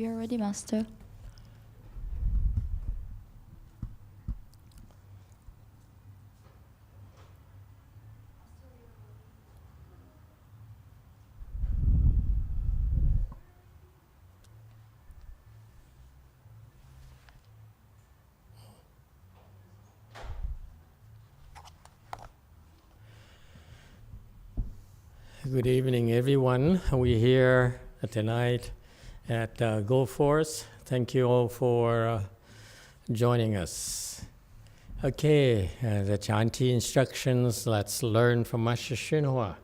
We are ready, Master. Good evening, everyone. We're here tonight at Go Force. Thank you all for joining us. Okay, the chanting instructions. Let's learn from Master YongHua.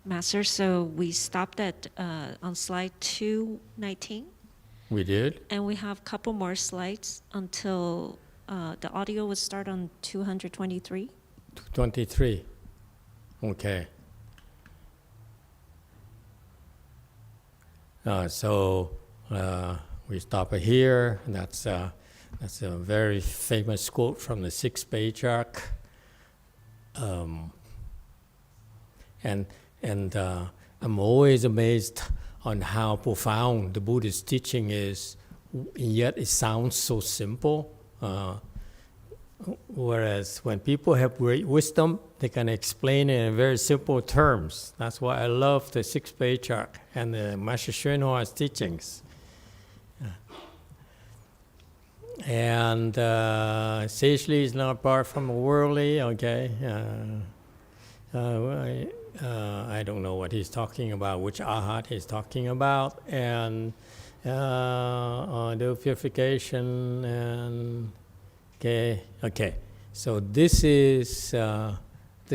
Master, so we stopped at on slide 219. We did? And we have a couple more slides until the audio would start on 223. 223. Okay. So we stop here. That's a very famous quote from the sixth patriarch. And I'm always amazed on how profound the Buddhist teaching is, yet it sounds so simple. Whereas when people have great wisdom, they can explain it in very simple terms. That's why I love the sixth patriarch and the Master YongHua's teachings. And sagely is not apart from the worldly, okay? I don't know what he's talking about, which ahat he's talking about, and the purification, and okay. So this is the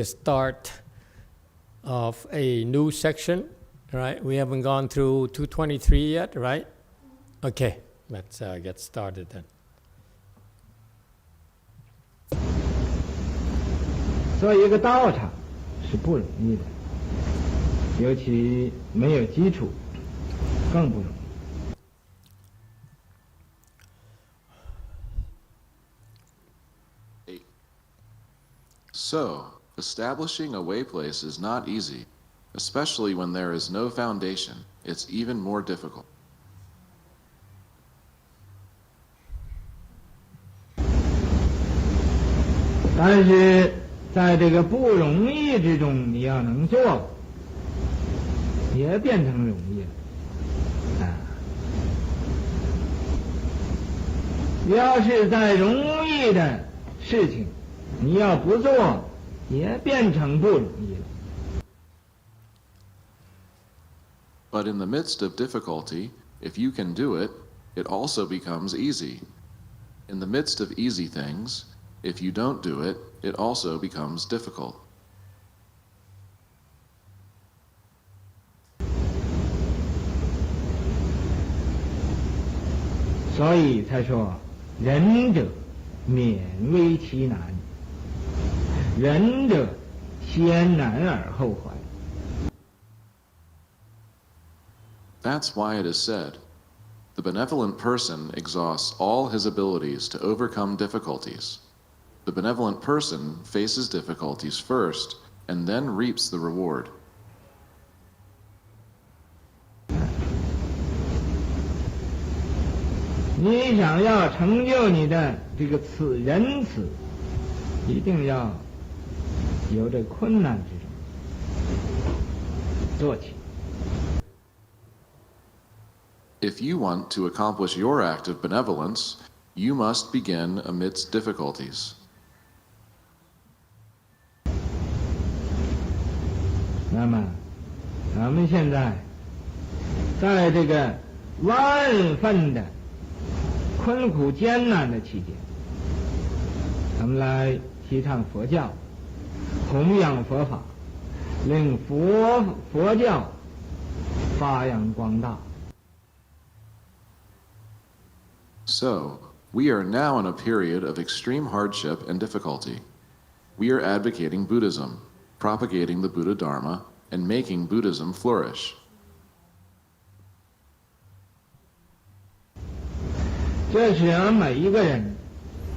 start of a new section, right? We haven't gone through 223 yet, right? Okay, let's get started then. 做一个道场是不容易的，尤其没有基础，更不容易。 So, establishing a way place is not easy, especially when there is no foundation. It's even more difficult. 但是在这个不容易之中，你要能做，也变成容易了。要是在容易的事情，你要不做，也变成不容易了。 But in the midst of difficulty, if you can do it, it also becomes easy. In the midst of easy things, if you don't do it, it also becomes difficult. 所以才说，仁者勉为其难。 仁者先难而后怀。 That's why it is said, the benevolent person exhausts all his abilities to overcome difficulties. The benevolent person faces difficulties first and then reaps the reward. 你想要成就你的这个仁慈，一定要 由这困难之中做起。 If you want to accomplish your act of benevolence, you must begin amidst difficulties. 那么，咱们现在在这个万分的困苦艰难的期间，咱们来提倡佛教。 弘扬佛法，令佛教发扬光大。 So, we are now in a period of extreme hardship and difficulty. We are advocating Buddhism, propagating the Buddha Dharma, and making Buddhism flourish. 这是俺每一个人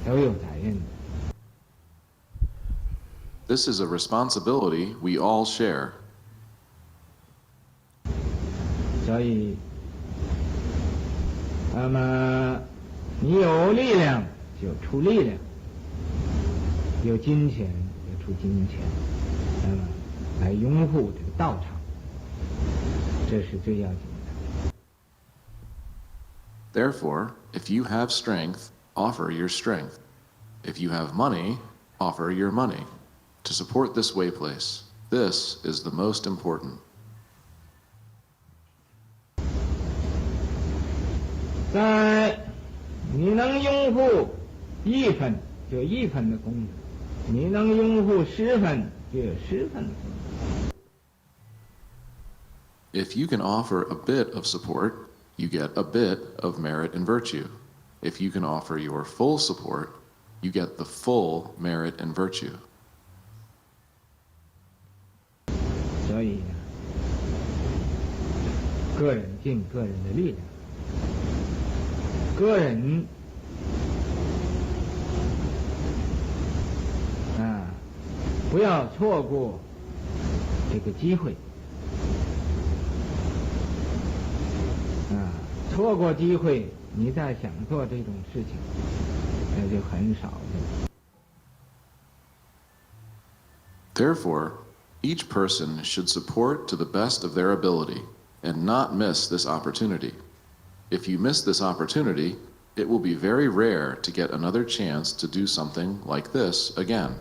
都有责任的。This is a responsibility we all share. 所以，那么你有力量就出力量，有金钱就出金钱，那么来拥护这个道场，这是最要紧的。Therefore, if you have strength, offer your strength. If you have money, offer your money. To support this way place, this is the most important. 在你能拥护1分，就1分的功德；你能拥护10分，就有10分的功德。If you can offer a bit of support, you get a bit of merit and virtue. If you can offer your full support, you get the full merit and virtue. 所以呢，个人尽个人的力量，个人不要错过这个机会，错过机会，你再想做这种事情，那就很少了。Therefore, each person should support to the best of their ability and not miss this opportunity. If you miss this opportunity, it will be very rare to get another chance to do something like this again.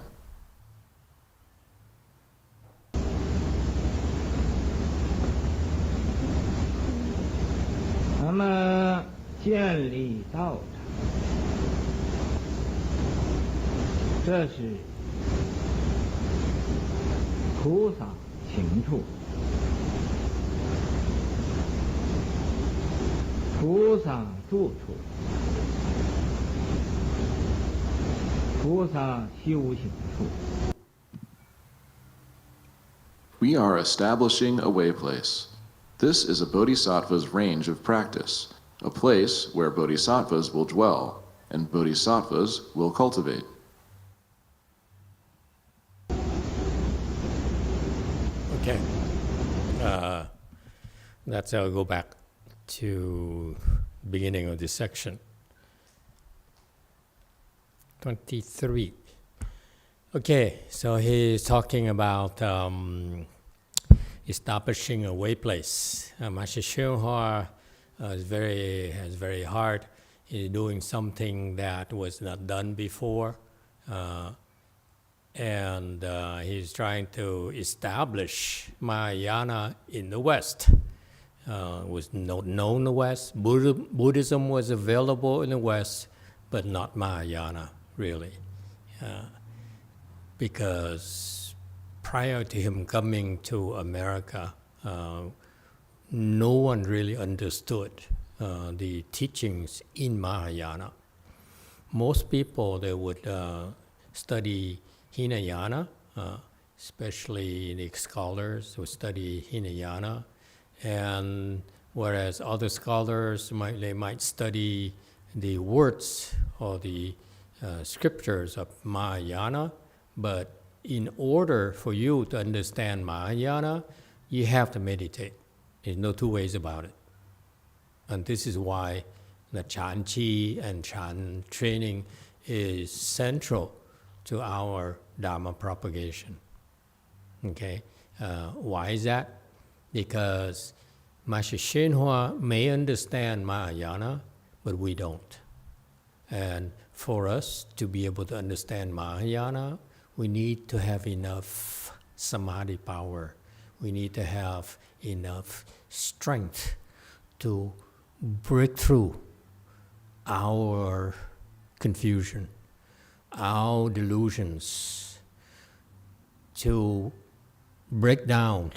那么建立道场，这是菩萨行处，菩萨住处，菩萨修行处。We are establishing a way place. This is a bodhisattva's range of practice, a place where bodhisattvas will dwell and bodhisattvas will cultivate. Okay. That's I'll go back to beginning of this section. 23. Okay, so he's talking about establishing a way place. Master YongHua is very hard. He's doing something that was not done before, and he's trying to establish Mahayana in the West. Was not known in the West. Buddhism was available in the West, but not Mahayana, really. Because prior to him coming to America, no one really understood the teachings in Mahayana. Most people, they would study Hinayana, especially the scholars would study Hinayana, and whereas other scholars might study the words or the scriptures of Mahayana, but in order for you to understand Mahayana, you have to meditate. There's no two ways about it. And this is why the Chan Chi and Chan training is central to our Dharma propagation. Okay? Why is that? Because Master YongHua may understand Mahayana, but we don't. And for us to be able to understand Mahayana, we need to have enough samadhi power. We need to have enough strength to break through our confusion, our delusions, to break down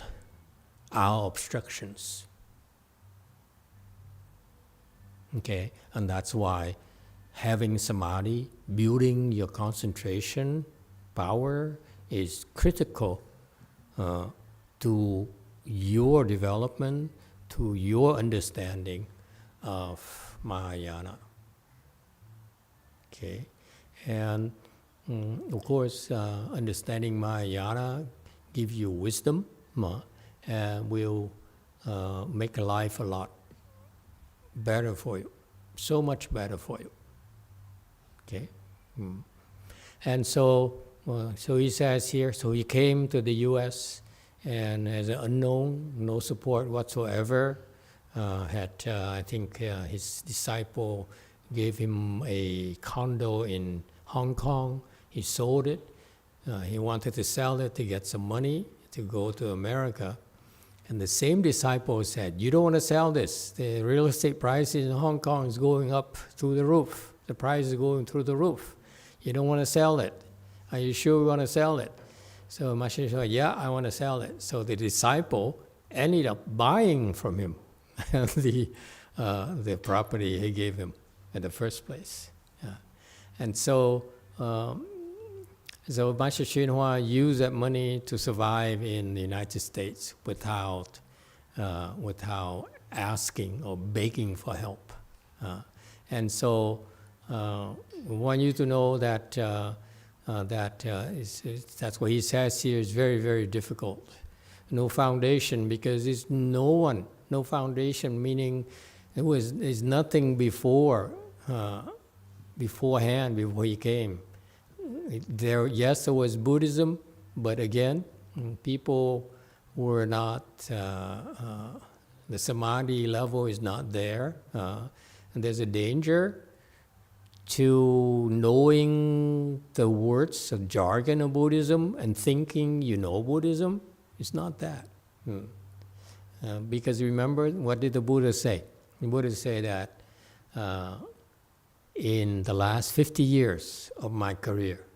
our obstructions. Okay, and that's why having samadhi, building your concentration power is critical to your development, to your understanding of Mahayana. Okay, and Of course, understanding Mahayana gives you wisdom and will make life a lot better for you, so much better for you. Okay, and so he says here. So he came to the U.S. and as an unknown, no support whatsoever. I think his disciple gave him a condo in Hong Kong. He sold it. He wanted to sell it to get some money to go to America. And the same disciple said, you don't want to sell this. The real estate price in Hong Kong is going up through the roof. The price is going through the roof. You don't want to sell it. Are you sure you want to sell it? So Master said, yeah, I want to sell it. So the disciple ended up buying from him the property he gave him in the first place. And so Master Xinhua used that money to survive in the United States without asking or begging for help. And so we want you to know that that's what he says here is very, very difficult. No foundation, because it's no foundation, meaning there's nothing beforehand, before he came. There was Buddhism, but again, people were not, the samadhi level is not there. And there's a danger to knowing the words of jargon of Buddhism and thinking you know Buddhism. It's not that. Because remember, what did the Buddha say? The Buddha said that in the last 50 years of my career,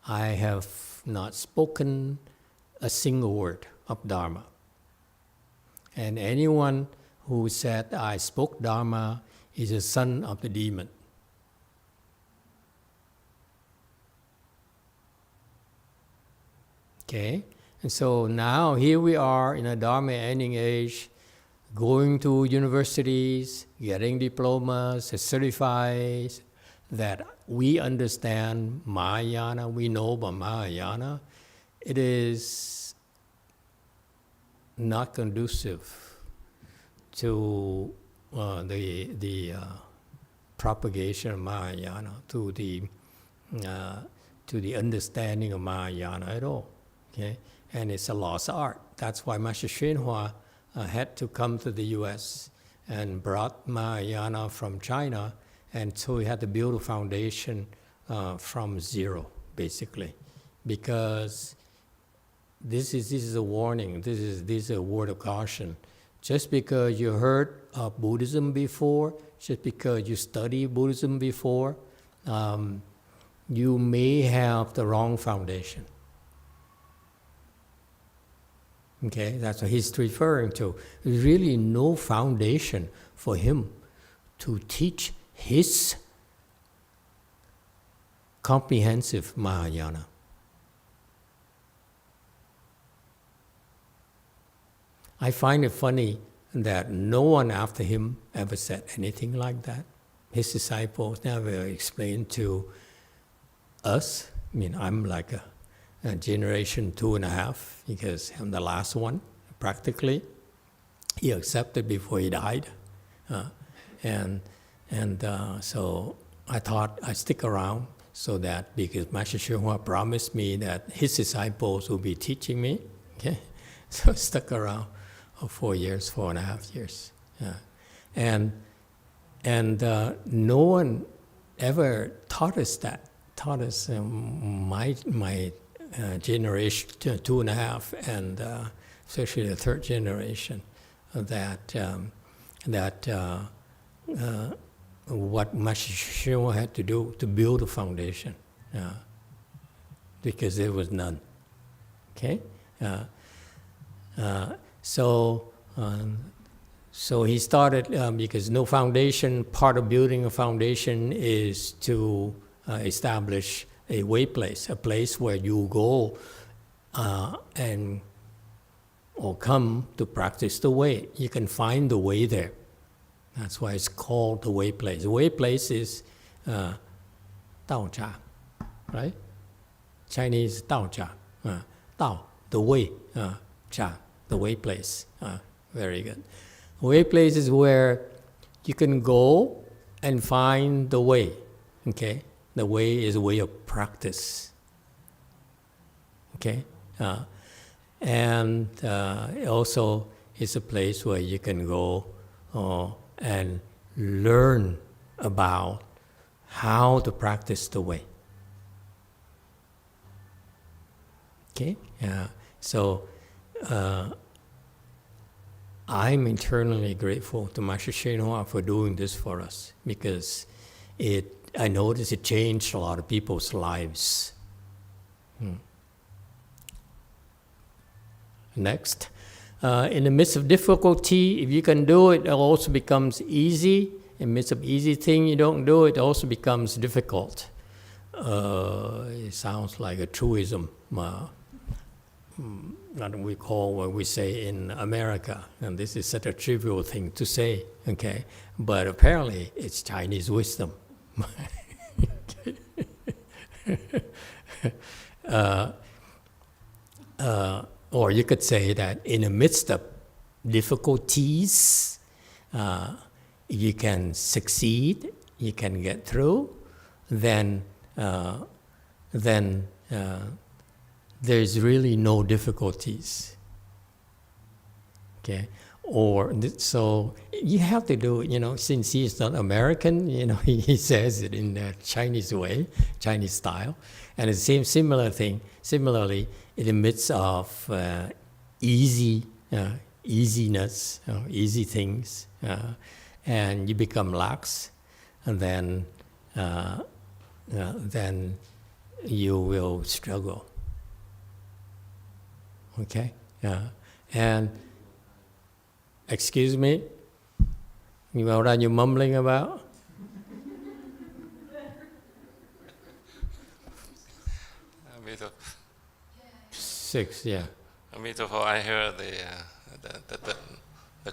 I have not spoken a single word of Dharma. And anyone who said I spoke Dharma is a son of the demon. Okay? And so now here we are in a Dharma ending age, going to universities, getting diplomas, certified that we understand Mahayana, we know about Mahayana. It is not conducive to the propagation of Mahayana, to the understanding of Mahayana at all. Okay, and it's a lost art. That's why Master Xinhua had to come to the U.S. and brought Mahayana from China, and so he had to build a foundation from zero, basically, because this is a warning. This is a word of caution. Just because you heard of Buddhism before, just because you study Buddhism before, you may have the wrong foundation. Okay, that's what he's referring to. There's really no foundation for him to teach his comprehensive Mahayana. I find it funny that no one after him ever said anything like that. His disciples never explained to us. I mean, I'm like a generation 2.5, because I'm the last one, practically. He accepted before he died. So I thought I'd stick around so that, because Master Xinhua promised me that his disciples will be teaching me. Okay, so I stuck around for 4.5 years. And no one ever taught us that. Taught us my generation 2.5, and especially the third generation, that what Master Xinhua had to do to build a foundation, because there was none. Okay, so he started because no foundation. Part of building a foundation is to establish a way place, a place where you go or come to practice the way. You can find the way there. That's why it's called the way place. The way place is 道场. right? Chinese 道家, 道, the way, 家, the way place. Very good. Way place is where you can go and find the way. Okay, the way is a way of practice. Okay, and also it's a place where you can go and learn about how to practice the way. Okay, so I'm eternally grateful to Master YongHua for doing this for us, because I noticed it changed a lot of people's lives. Next, in the midst of difficulty, if you can do it, it also becomes easy. In the midst of easy thing, you don't do it, it also becomes difficult. It sounds like a truism. That we call what we say in America, and this is such a trivial thing to say, okay? But apparently, it's Chinese wisdom. Or you could say that in the midst of difficulties, you can succeed, you can get through, then there's really no difficulties. Okay, so you have to do it. Since he's not American, he says it in the Chinese way, Chinese style, and it seems similarly in the midst of easiness, easy things, and you become lax, and then you will struggle. Okay, and excuse me, what are you mumbling about? Six, yeah. Emitofuo, I heard the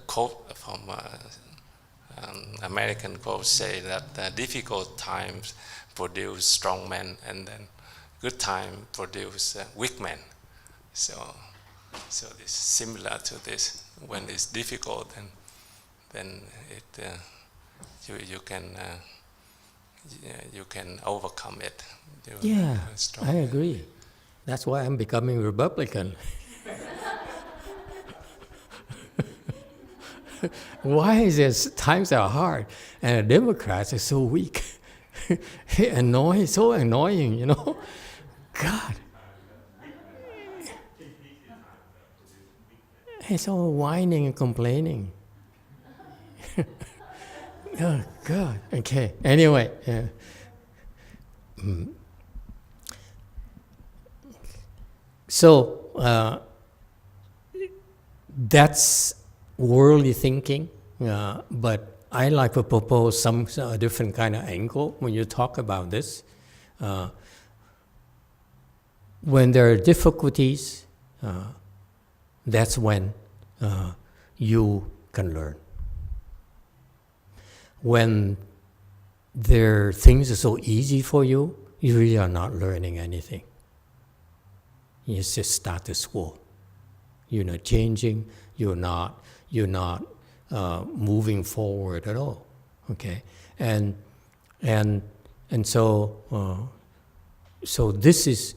quote from American quote say that difficult times produce strong men, and then good time produce weak men. So it's similar to this. When it's difficult, then you can overcome it. Yeah, I agree. That's why I'm becoming Republican. Why is it times are hard and the Democrats are so weak? So annoying, God. It's all whining and complaining. Oh, God. Okay. Anyway. Yeah. So, that's worldly thinking, but I like to propose some different kind of angle when you talk about this. When there are difficulties, that's when you can learn. When things are so easy for you, you really are not learning anything. It's just status quo. You're not changing. You're not moving forward at all. Okay, and so this is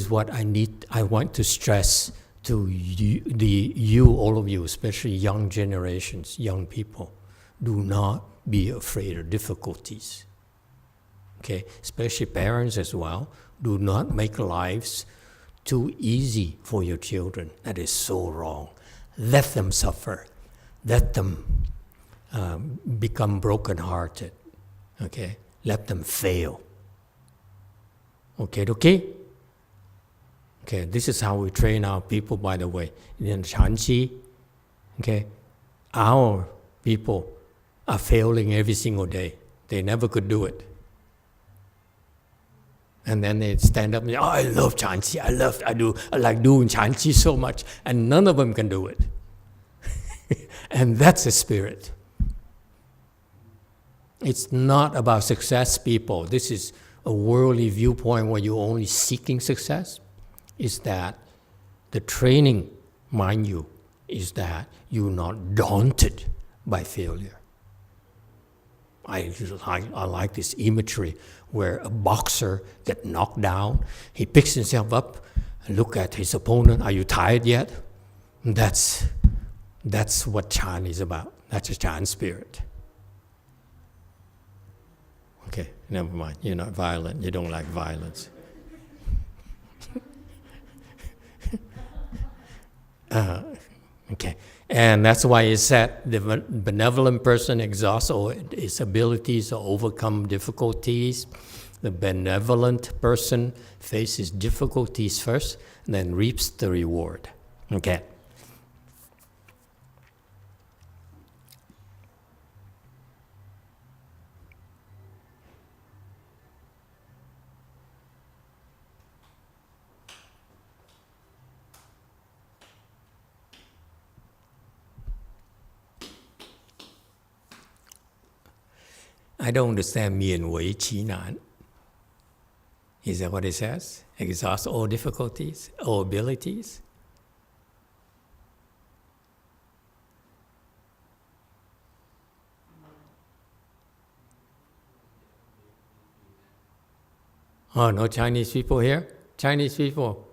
what I want to stress to you, all of you, especially young generations, young people. Do not be afraid of difficulties. Okay, especially parents as well. Do not make lives too easy for your children. That is so wrong. Let them suffer. Let them become broken-hearted. Okay, let them fail. Okay. Okay, this is how we train our people, by the way. In Chanqi, okay, our people are failing every single day. They never could do it. And then they stand up and say, "Oh, I love Chanqi. I like doing Chanqi so much," and none of them can do it. And that's the spirit. It's not about success, people. This is a worldly viewpoint where you're only seeking success, is that the training, mind you, is that you're not daunted by failure. I like this imagery where a boxer gets knocked down, he picks himself up and look at his opponent, are you tired yet? That's what Chan is about. That's a Chan spirit. Okay, never mind. You're not violent. You don't like violence. Okay, and that's why it said the benevolent person exhausts all its abilities to overcome difficulties. The benevolent person faces difficulties first, and then reaps the reward. Okay. I don't understand 勉为其难. Is that what it says? Exhaust all difficulties, all abilities? Oh, no Chinese people here? Chinese people,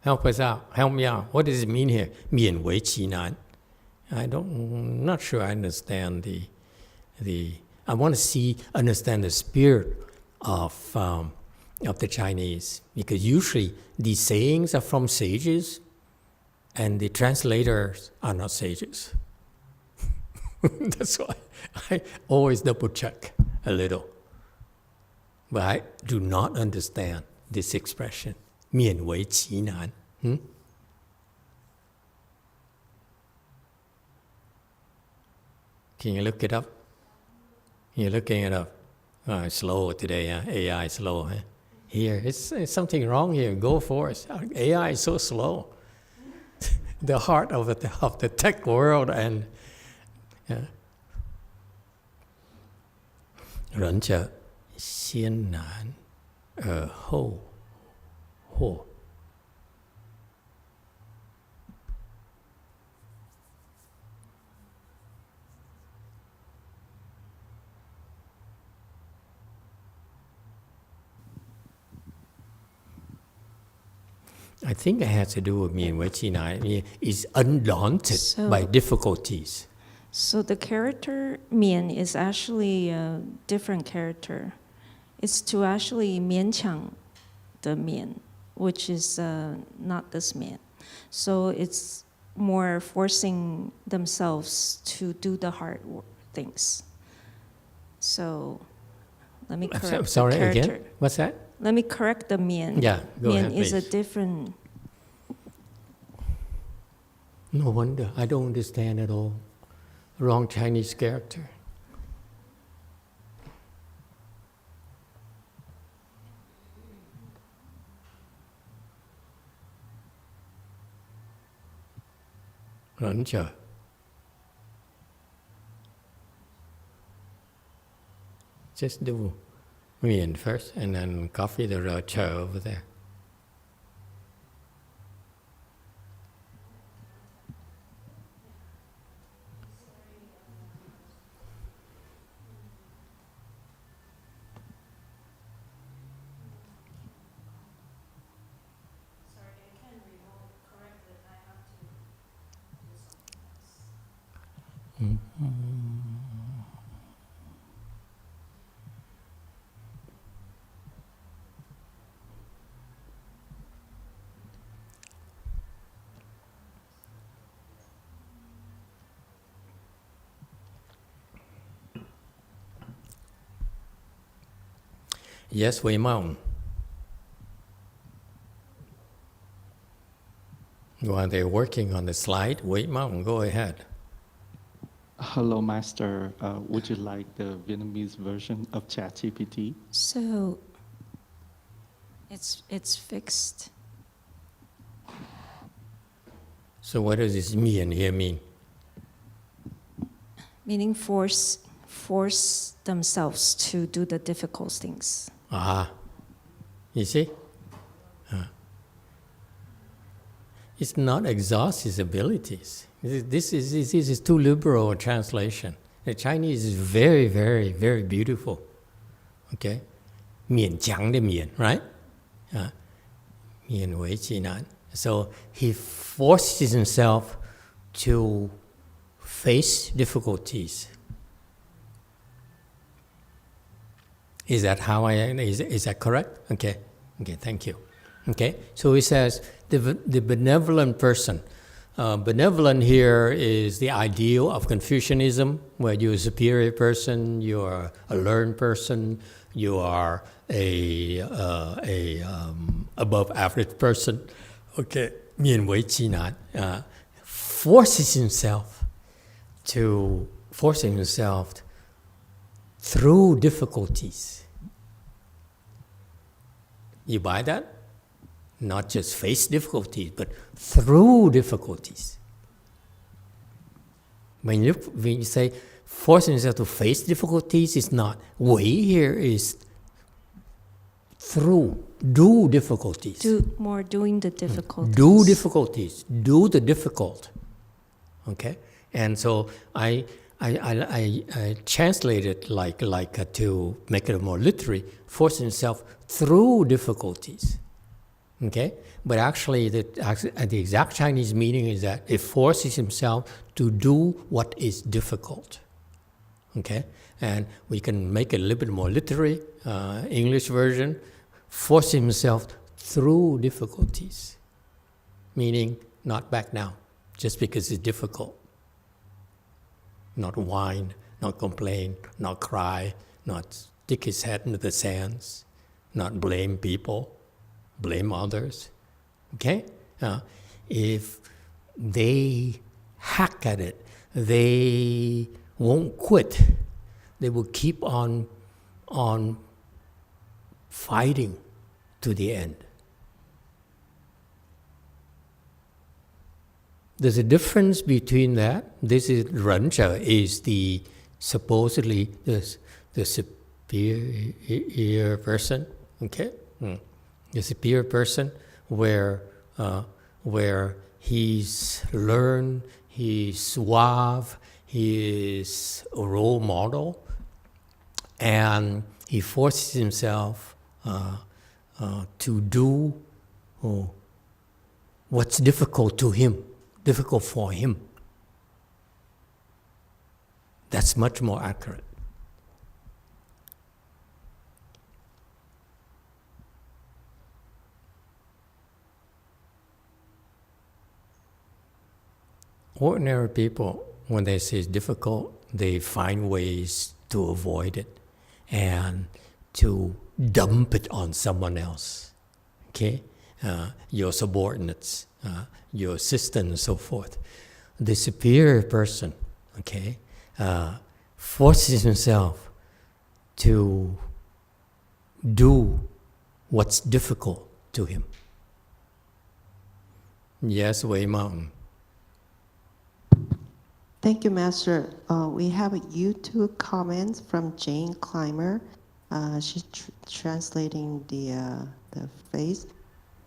help us out. Help me out. What does it mean here? 勉为其难. I'm not sure I understand the I want to understand the spirit of the Chinese, because usually these sayings are from sages, and the translators are not sages. That's why I always double check a little. But I do not understand this expression, 勉为其难. Can you look it up? You're looking it up. Oh, it's slow today, huh? AI is slow, huh? Here, it's something wrong here. Go for it. AI is so slow. The heart of the tech world, and 仁者先难而后获. I think it has to do with 勉为其难. Is undaunted by difficulties. So the character 勉 is actually a different character. It's to actually 勉强的勉, which is not this 勉. So it's more forcing themselves to do the hard things. So let me correct Sorry, the character. again? What's that? Let me correct the 勉. Yeah, go 勉 ahead, is a please. different. No wonder. I don't understand at all. Wrong Chinese character. Rancha. Just do mian first, and then copy the cha over there. Yes, Wei Mao. While they're working on the slide, Wei Mao, go ahead. Hello, Master. Would you like the Vietnamese version of ChatGPT? So it's fixed. So what does this mian here mean? Meaning force themselves to do the difficult things. You see? It's not exhaust his abilities. This is too liberal a translation. The Chinese is very, very, very beautiful. Okay? 勉强的勉, right? 勉为其难. So he forces himself to face difficulties. Is that is that correct? Okay, thank you. Okay, so he says the benevolent person. Benevolent here is the ideal of Confucianism, where you're a superior person, you're a learned person, you are a above average person. Okay, 勉为其难, forcing himself through difficulties. You buy that? Not just face difficulties, but through difficulties. When you say forcing yourself to face difficulties, it's not. Way here is through, do difficulties. Doing the difficulties. Do difficulties, do the difficult. Okay? And so I translate it like to make it more literary, forcing himself through difficulties. Okay? But actually, the exact Chinese meaning is that it forces himself to do what is difficult. Okay? And we can make it a little bit more literary, English version, forcing himself through difficulties. Meaning, not back down, just because it's difficult. Not whine, not complain, not cry, not stick his head into the sands, not blame people, blame others. Okay? If they hack at it, they won't quit. They will keep on fighting to the end. There's a difference between that. This is Rencha is the supposedly the superior person. Okay, the superior person where he's learned, he's suave, he is a role model, and he forces himself to do what's difficult for him. That's much more accurate. Ordinary people, when they say it's difficult, they find ways to avoid it and to dump it on someone else. Okay? Your subordinates, your assistant, and so forth. The superior person, okay, forces himself to do what's difficult to him. Yes, Wei Mountain. Thank you, Master. We have a YouTube comment from Jane Clymer. She's translating the phrase.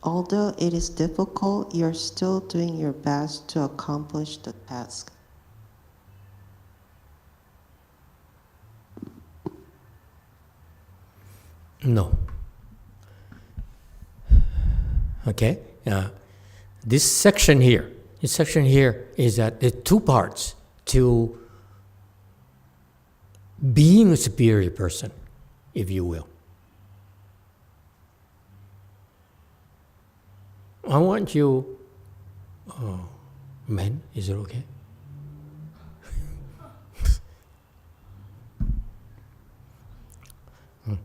Although it is difficult, you're still doing your best to accomplish the task. No. Okay? This section here is that there are two parts to being a superior person, if you will. I want you, men, is it okay? I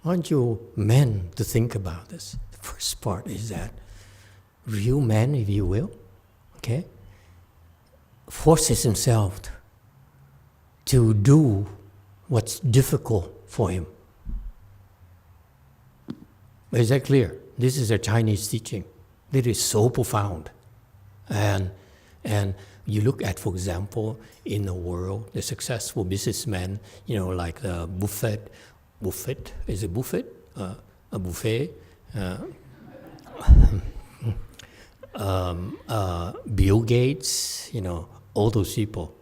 want you men to think about this. The first part is that real man, if you will, okay, forces himself to do what's difficult for him. Is that clear? This is a Chinese teaching. It is so profound. And you look at, for example, in the world, the successful businessmen, like the Buffett, buffet. Is it buffet? A buffet. Bill Gates, all those people,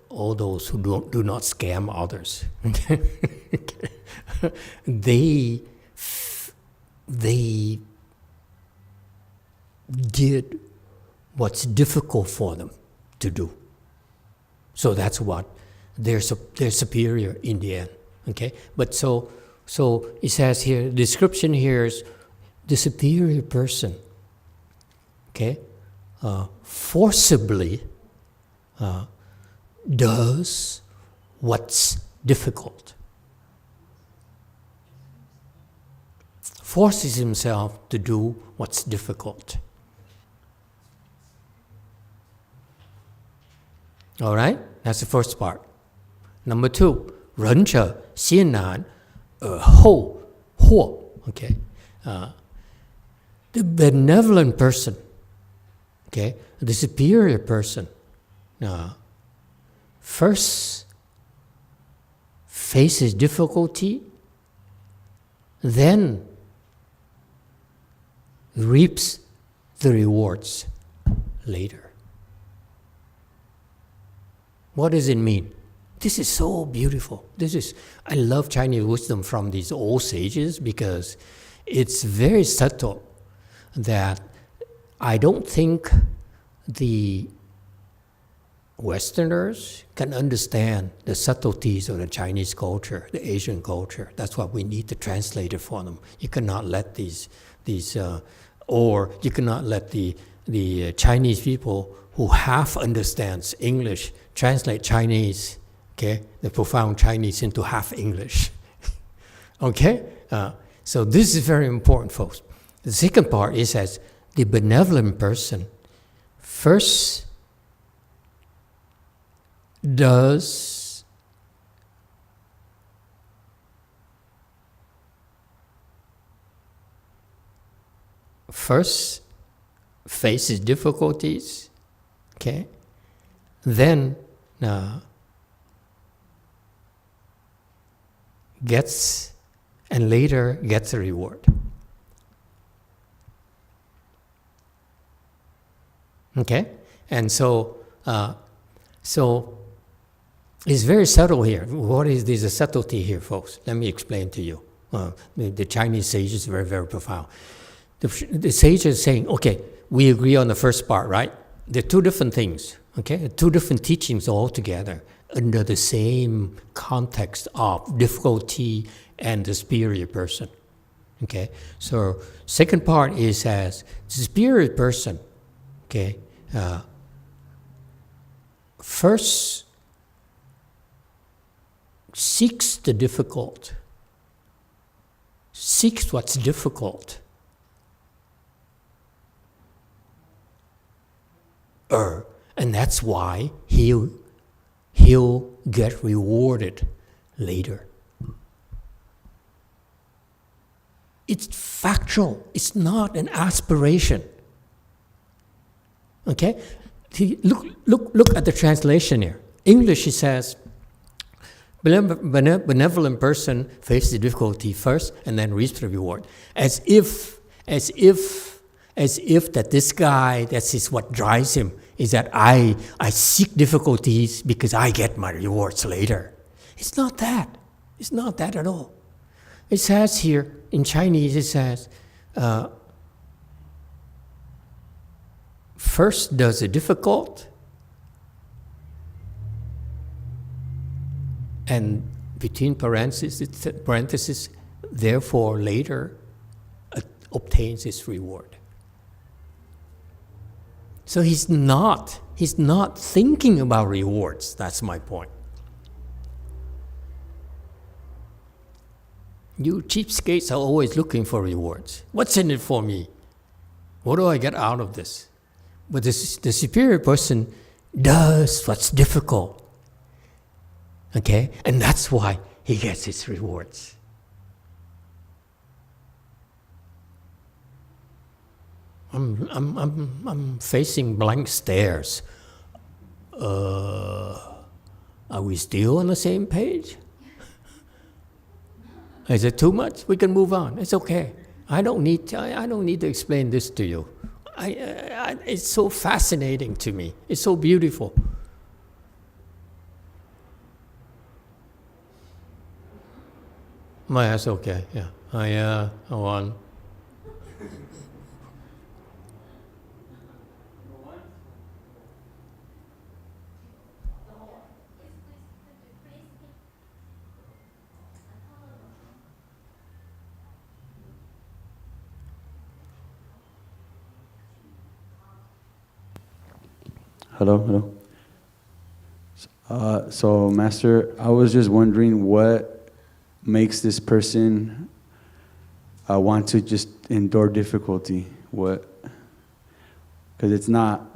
all those who do not scam others. They did what's difficult for them to do. So that's what they're superior in the end. Okay, but so it says here, the description here is the superior person. Okay, forcibly does what's difficult. Forces himself to do what's difficult. All right, that's the first part. Number 2, 仁者先难而后惑. Okay, the benevolent person, okay, the superior person, first faces difficulty, then reaps the rewards later. What does it mean? This is so beautiful. I love Chinese wisdom from these old sages because it's very subtle that I don't think the Westerners can understand the subtleties of the Chinese culture, the Asian culture. That's why we need to translate it for them. You cannot let or you cannot let the Chinese people who half understands English translate Chinese, okay, the profound Chinese into half English. Okay? So this is very important, folks. The second part is as the benevolent person first faces difficulties, okay, then later gets a reward. Okay, and so it's very subtle here. There's a subtlety here, folks. Let me explain to you. The Chinese sage is very, very profound. The sage is saying, okay, we agree on the first part, right? They're two different things, okay? Two different teachings altogether under the same context of difficulty and the superior person, okay? So second part is as the superior person, okay, first seeks the difficult, seeks what's difficult, and that's why he'll get rewarded later. It's factual. It's not an aspiration. Okay? Look at the translation here. English, it says, benevolent person faces difficulty first and then reaps the reward. As if that this guy, that's what drives him, is that I seek difficulties because I get my rewards later. It's not that. It's not that at all. It says here, in Chinese, it says, first does the difficult, and between parentheses, therefore later obtains his reward. So he's not thinking about rewards. That's my point. You cheapskates are always looking for rewards. What's in it for me? What do I get out of this? But the superior person does what's difficult. Okay? And that's why he gets his rewards. I'm facing blank stares. Are we still on the same page? Is it too much? We can move on. It's okay. I don't need to explain this to you. It's so fascinating to me. It's so beautiful. That's okay. Yeah. I want. Hello. So, Master, I was just wondering what makes this person want to just endure difficulty. What? Because it's not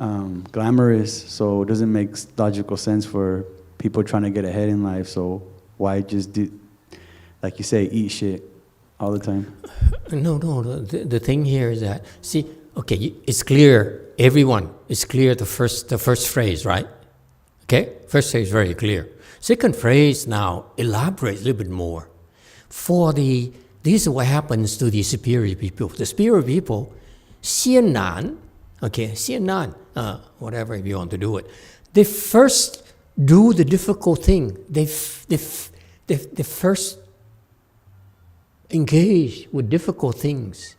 glamorous, so it doesn't make logical sense for people trying to get ahead in life. So why just do, like you say, eat shit all the time? No. The thing here is that, see, okay, it's clear. Everyone, it's clear the first phrase, right? Okay, first phrase is very clear. Second phrase now elaborates a little bit more. This is what happens to the superior people. The superior people, 先难, okay, 先难, whatever if you want to do it. They first do the difficult thing. They first engage with difficult things.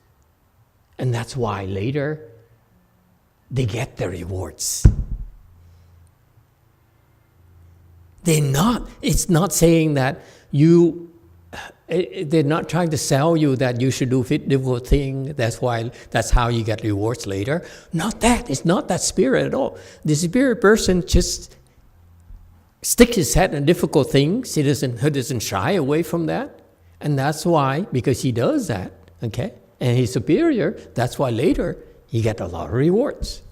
And that's why later they get the rewards. It's not saying that they're not trying to sell you that you should do difficult thing, that's how you get rewards later. Not that, it's not that spirit at all. The superior person just sticks his head in difficult things, he doesn't shy away from that. And that's why, because he does that, okay, and he's superior, that's why later he get a lot of rewards.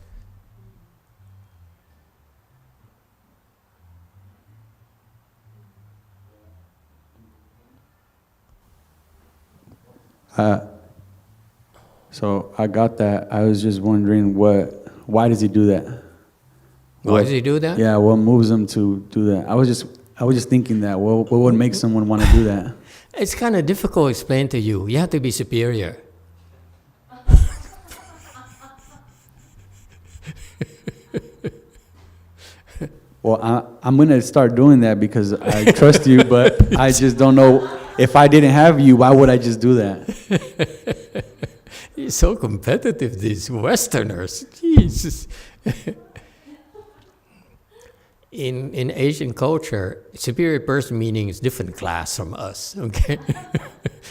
So I got that. I was just wondering why does he do that? Why does he do that? Yeah, what moves him to do that? I was just thinking that. What would make someone want to do that? It's kind of difficult to explain to you. You have to be superior. Well, I'm going to start doing that because I trust you, but I just don't know. If I didn't have you, why would I just do that? You're so competitive, these Westerners. Jesus. In Asian culture, superior person meaning is different class from us, okay?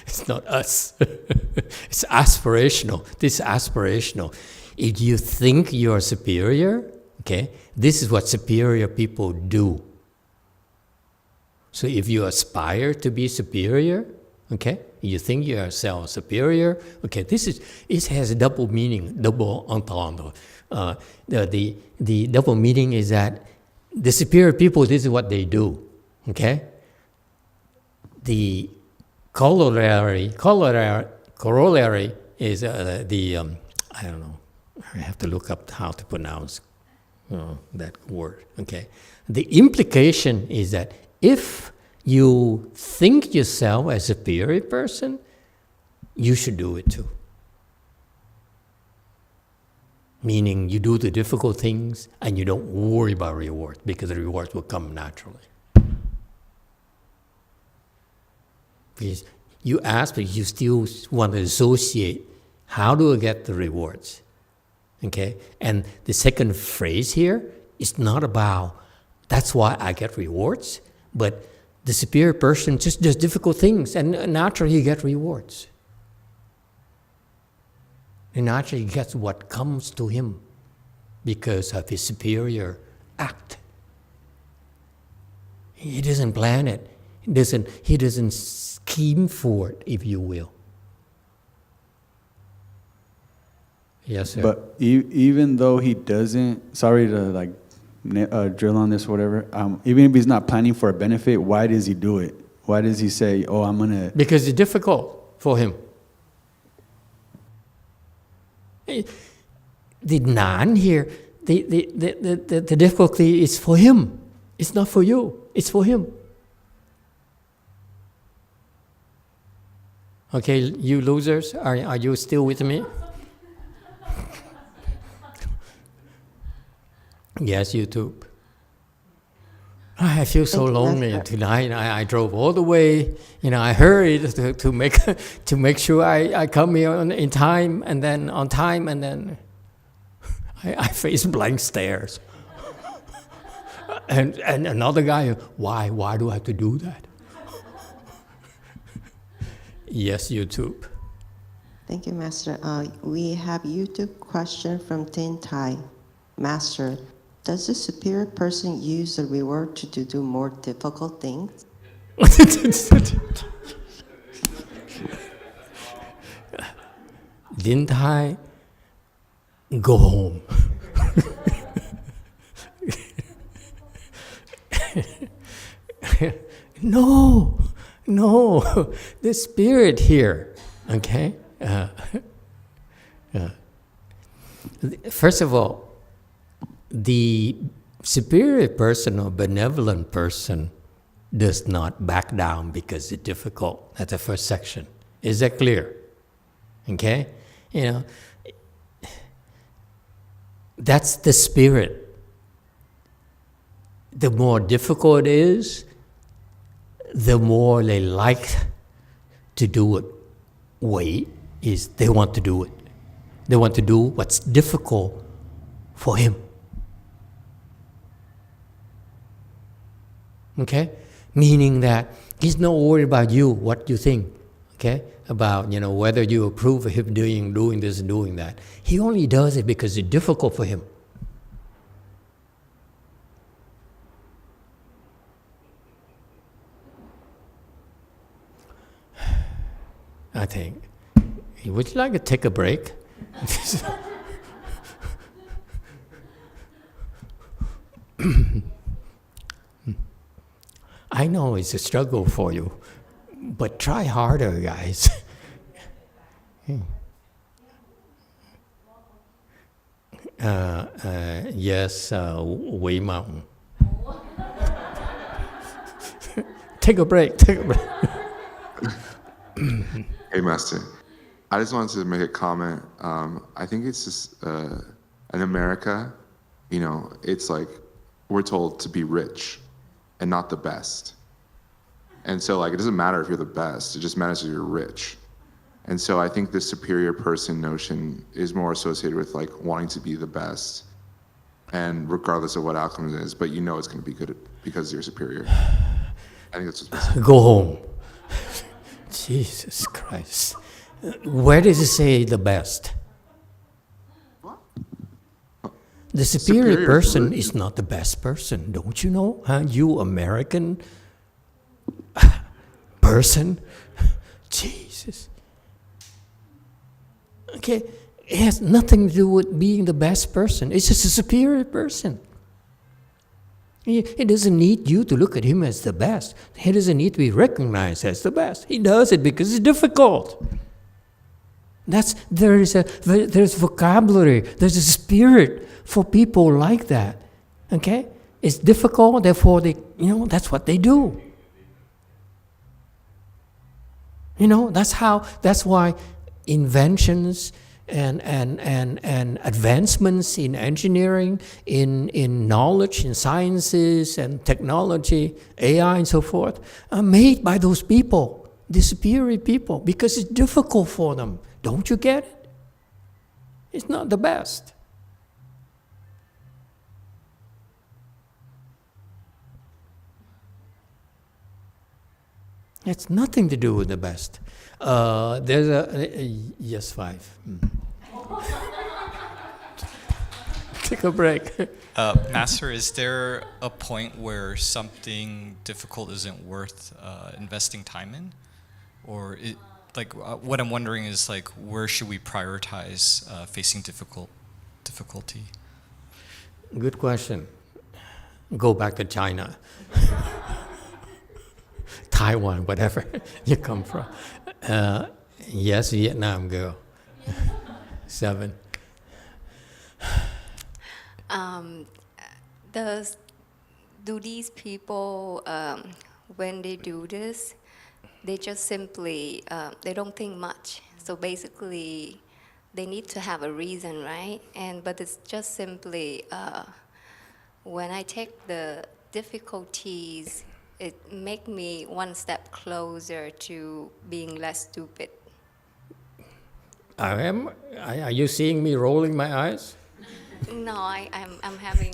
It's not us. It's aspirational. This is aspirational. If you think you're superior, okay, this is what superior people do. So if you aspire to be superior, okay, you think yourself superior, okay, it has a double meaning, double entendre. The double meaning is that the superior people, this is what they do, okay? The corollary is I don't know, I have to look up how to pronounce that word, okay? The implication is that if you think yourself as a superior person, you should do it too. Meaning you do the difficult things and you don't worry about rewards because the rewards will come naturally. Because you ask, but you still want to associate how do I get the rewards? Okay? And the second phrase here is not about that's why I get rewards, but the superior person just does difficult things and naturally you get rewards. And naturally he gets what comes to him because of his superior act. He doesn't plan it. He doesn't scheme for it, if you will. Yes, sir. But even though he doesn't, sorry to drill on this or whatever, even if he's not planning for a benefit, why does he do it? Why does he say, oh, I'm going to... Because it's difficult for him. The nan here, the difficulty is for him. It's not for you. It's for him. Okay, you losers, are you still with me? Yes, YouTube. I feel so Thank you, lonely Master. tonight. I drove all the way. I hurried to make sure I come here in time, and then on time, and then I face blank stares. and another guy, why do I have to do that? Yes, YouTube. Thank you, Master. We have YouTube question from Tin Tai. Master, does the superior person use the reward to do more difficult things? Didn't I go home? No, the spirit here, okay? First of all, the superior person or benevolent person does not back down because it's difficult. That's the first section. Is that clear? Okay? That's the spirit. The more difficult it is, the more they like to do it. They want to do it. They want to do what's difficult for him. Okay? Meaning that he's not worried about you, what you think, okay? About, whether you approve of him doing this and doing that. He only does it because it's difficult for him. I think. Would you like to take a break? I know it's a struggle for you, but try harder, guys. Yes, Wei Mountain. Take a break. Hey, Master. I just wanted to make a comment. I think it's just in America, it's like we're told to be rich and not the best. And so, it doesn't matter if you're the best. It just matters if you're rich. And so I think the superior person notion is more associated with, wanting to be the best, and regardless of what outcome it is, but it's going to be good because you're superior. I think that's what's missing. Go home. Jesus Christ. Where does it say the best? The superior person is not the best person. Don't you know? Huh? You American person? Jesus. Okay, it has nothing to do with being the best person. It's just a superior person. He doesn't need you to look at him as the best. He doesn't need to be recognized as the best. He does it because it's difficult. There's vocabulary, there's a spirit for people like that. Okay? It's difficult, therefore that's what they do. That's why inventions and advancements in engineering, in knowledge, in sciences and technology, AI and so forth, are made by those people, the superior people, because it's difficult for them. Don't you get it? It's not the best. It's nothing to do with the best. There's yes, 5. Take a break. Master, is there a point where something difficult isn't worth investing time in? Or what I'm wondering is where should we prioritize facing difficulty? Good question. Go back to China. Taiwan, whatever you come from. Yes, Vietnam girl. 7. Do these people, when they do this, they just simply, they don't think much. So basically, they need to have a reason, right? But it's just simply, when I take the difficulties, it make me one step closer to being less stupid. I am. Are you seeing me rolling my eyes? No, I'm having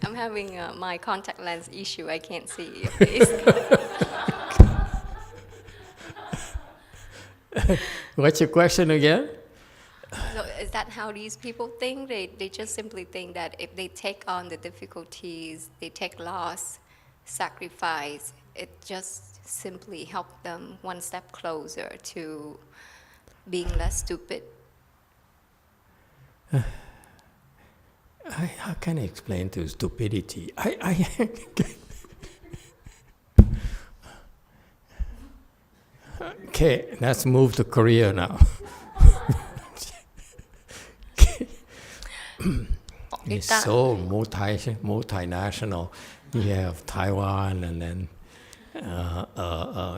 I'm having my contact lens issue. I can't see your face. What's your question again? So is that how these people think? They just simply think that if they take on the difficulties, they take loss, sacrifice, it just simply help them one step closer to being less stupid. How can I explain to stupidity? Okay, let's move to Korea now. It's so multinational. You have Taiwan, and then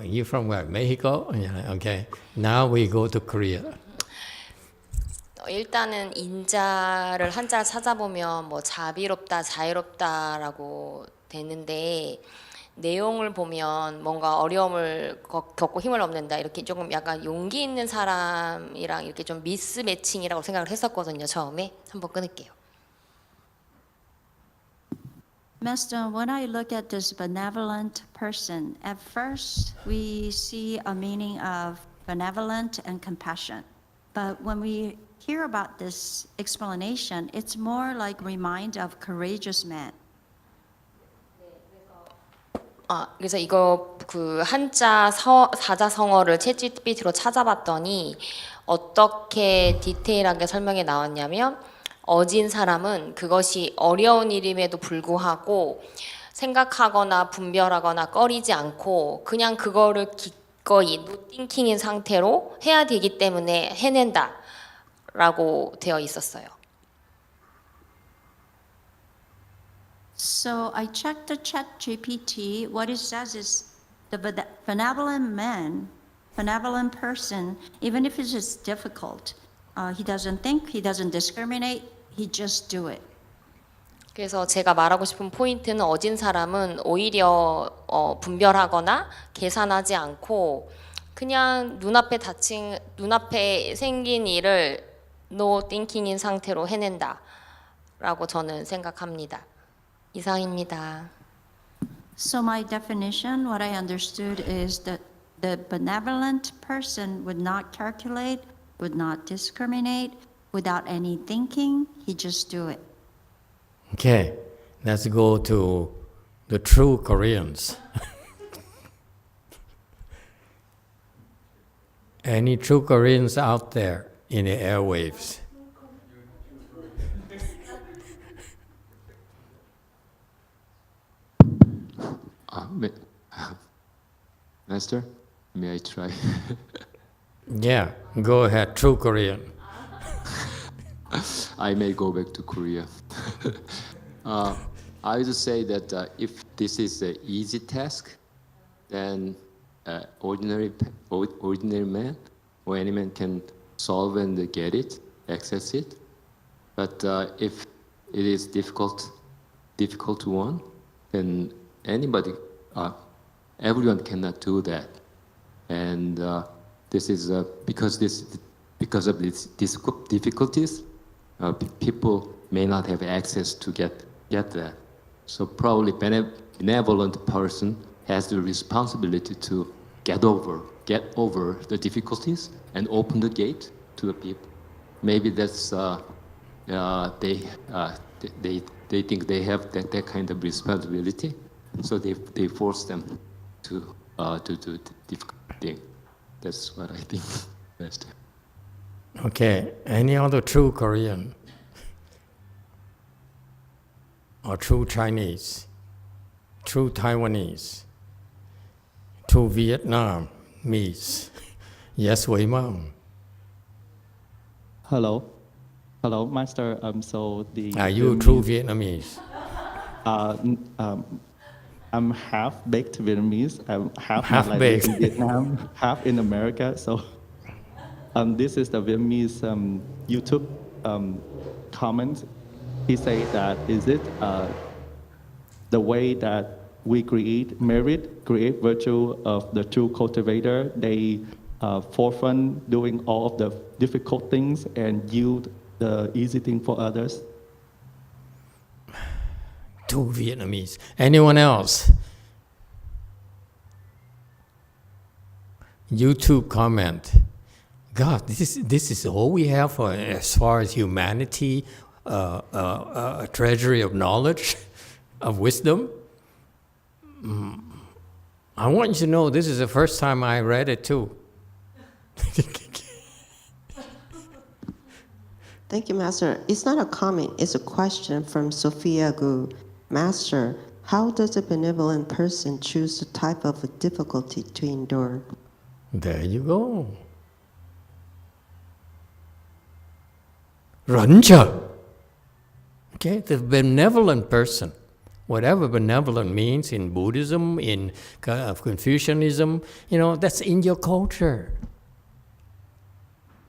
you from where? Mexico? Yeah, okay. Now we go to Korea. 일단은 인자를 한자를 찾아보면 뭐 자비롭다, 자유롭다라고 되는데 내용을 보면 뭔가 어려움을 겪고 힘을 얻는다 이렇게 조금 약간 용기 있는 사람이랑 이렇게 좀 미스매칭이라고 생각을 했었거든요. 처음에 한번 끊을게요. Master, when I look at this benevolent person, at first we see a meaning of benevolent and compassion. But when we hear about this explanation, it's more like remind of courageous man. 그래서 이거 그 한자 사자성어를 챗GPT로 찾아봤더니 어떻게 디테일하게 설명이 나왔냐면 어진 사람은 그것이 어려운 일임에도 불구하고 생각하거나 분별하거나 꺼리지 않고 그냥 그거를 기꺼이 노띵킹인 상태로 해야 되기 때문에 해낸다 라고 되어 있었어요. So I checked the ChatGPT. What it says is the benevolent man, benevolent person, even if it is difficult, he doesn't think, he doesn't discriminate, he just do it. 그래서 제가 말하고 싶은 포인트는 어진 사람은 오히려 분별하거나 계산하지 않고 그냥 눈앞에 생긴 일을 no thinking인 상태로 해낸다라고 저는 생각합니다. 이상입니다. So my definition, what I understood is that the benevolent person would not calculate, would not discriminate, without any thinking, he just do it. Okay, let's go to the true Koreans. Any true Koreans out there in the airwaves? Master, may I try? Yeah, go ahead, true Korean. I may go back to Korea. I would say that if this is an easy task, then ordinary man or any man can solve and get it, access it. But if it is difficult one, then anybody, everyone cannot do that. And this is because of these difficulties, people may not have access to get that. So probably benevolent person has the responsibility to get over the difficulties and open the gate to the people. Maybe that's they think they have that kind of responsibility, so they force them to do the difficult thing. That's what I think. Best. Okay, any other true Korean? Or true Chinese? True Taiwanese? True Vietnamese? Yes, Wei Mom. Hello, Master. So the Are you true Vietnamese? I'm half-baked Vietnamese. I'm half like Half-baked. in Vietnam, half in America. So this is the Vietnamese YouTube comment. He say that, is it the way that we create merit, create virtue of the true cultivator, they forefront doing all of the difficult things and yield the easy thing for others? Two Vietnamese. Anyone else? YouTube comment. God, this is all we have for as far as humanity, a treasury of knowledge, of wisdom. I want you to know this is the first time I read it too. Thank you, Master. It's not a comment, it's a question from Sophia Gu. Master, how does a benevolent person choose the type of difficulty to endure? There you go. 仁者. Okay, the benevolent person. Whatever benevolent means in Buddhism, in Confucianism, that's in your culture.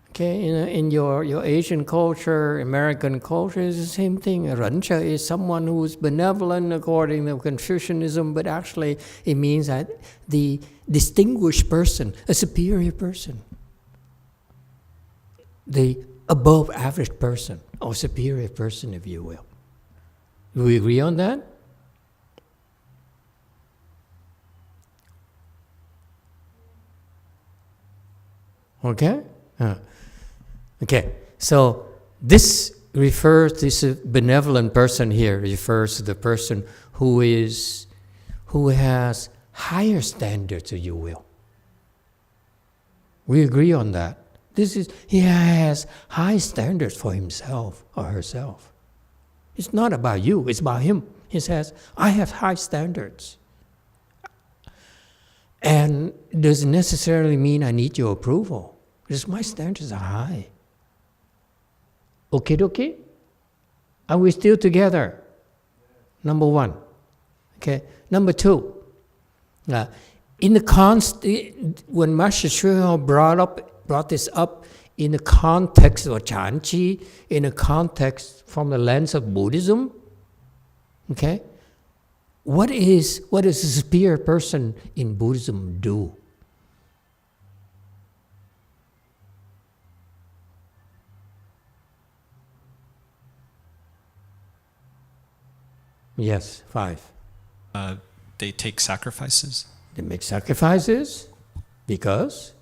Okay, in your Asian culture, American culture, is the same thing. A Rencha is someone who is benevolent according to Confucianism, but actually it means that the distinguished person, a superior person, the above average person, or superior person, if you will. Do we agree on that? Okay? Okay, so this benevolent person here refers to the person who has higher standards, if you will. We agree on that. He has high standards for himself or herself. It's not about you, it's about him. He says, I have high standards. And it doesn't necessarily mean I need your approval, because my standards are high. Okay, dokie? Are we still together? Number one. Okay. Number two. When Master Shuho brought this up in the context of Chanchi, in the context from the lens of Buddhism, okay, what does a superior person in Buddhism do? Yes, 5. They take sacrifices. They make sacrifices because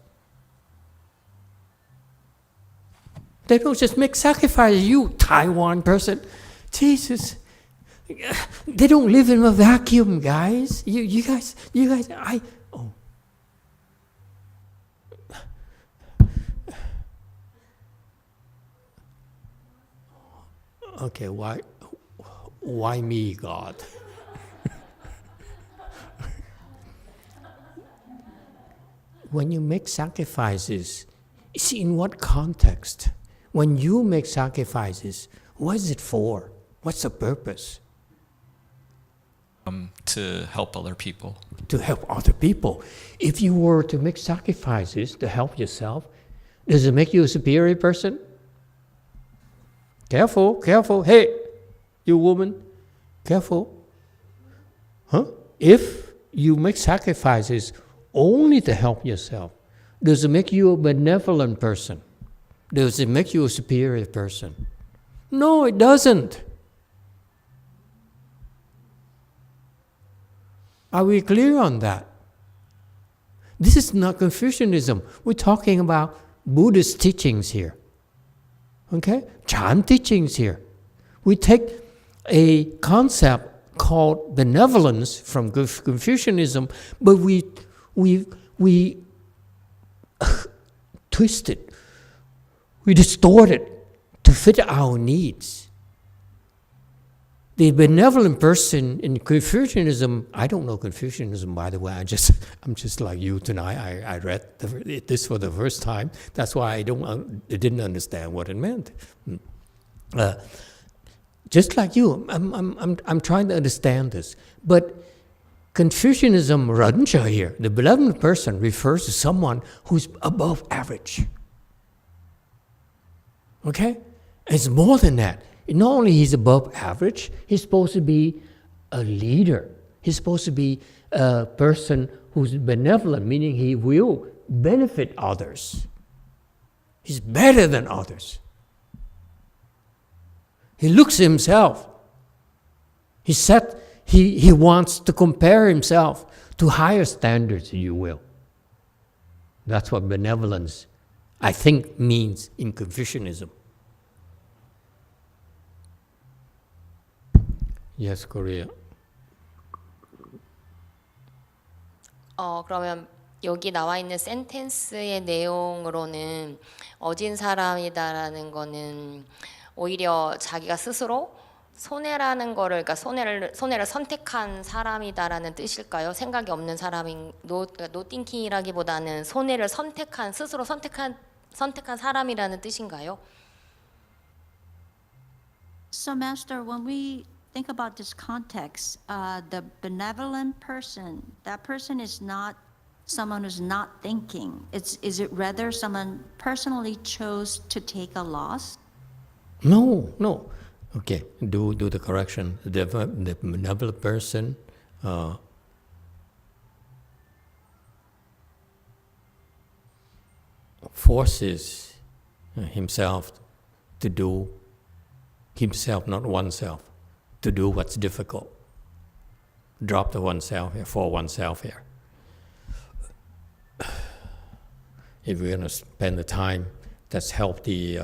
they don't just make sacrifices. You Taiwan person, Jesus, they don't live in a vacuum, guys. You guys, Okay, why me, God? When you make sacrifices, see in what context? When you make sacrifices, what is it for? What's the purpose? To help other people. To help other people. If you were to make sacrifices to help yourself, does it make you a superior person? Careful, careful. Hey, you woman, careful. Huh? If you make sacrifices only to help yourself, does it make you a benevolent person? Does it make you a superior person? No, it doesn't. Are we clear on that? This is not Confucianism. We're talking about Buddhist teachings here. Okay? Chan teachings here. We take a concept called benevolence from Confucianism, but we twist it. We distort it to fit our needs. The benevolent person in Confucianism, I don't know Confucianism, by the way. I'm just like you tonight. I read this for the first time. That's why I didn't understand what it meant. Just like you, I'm trying to understand this. But Confucianism Rancha here, the benevolent person refers to someone who's above average. Okay? It's more than that. Not only he's above average, he's supposed to be a leader. He's supposed to be a person who's benevolent, meaning he will benefit others. He's better than others. He looks at himself. He wants to compare himself to higher standards, if you will. That's what benevolence, I think, means in Confucianism. Yes, Korea. 그러면 여기 나와 있는 센텐스의 내용으로는 어진 사람이다라는 거는 오히려 자기가 스스로 손해라는 거를, 그러니까 손해를 선택한 사람이다라는 뜻일까요? 생각이 없는 사람인 노띵킹이라기보다는 손해를 스스로 선택한 사람이라는 뜻인가요? So, Master, when we think about this context, the benevolent person, that person is not someone who's not thinking. Is it rather someone personally chose to take a loss? No. Okay, do the correction. The benevolent person forces himself to do himself, not oneself, to do what's difficult. Drop the oneself here, for oneself here. If we're going to spend the time, let's help the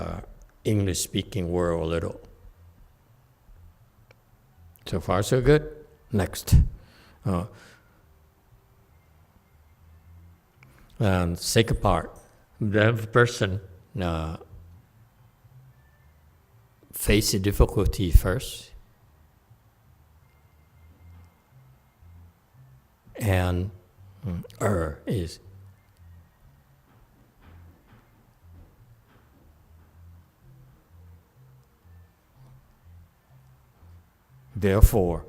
English-speaking world a little. So far, so good. Next. And second part, the person face a difficulty first, and is therefore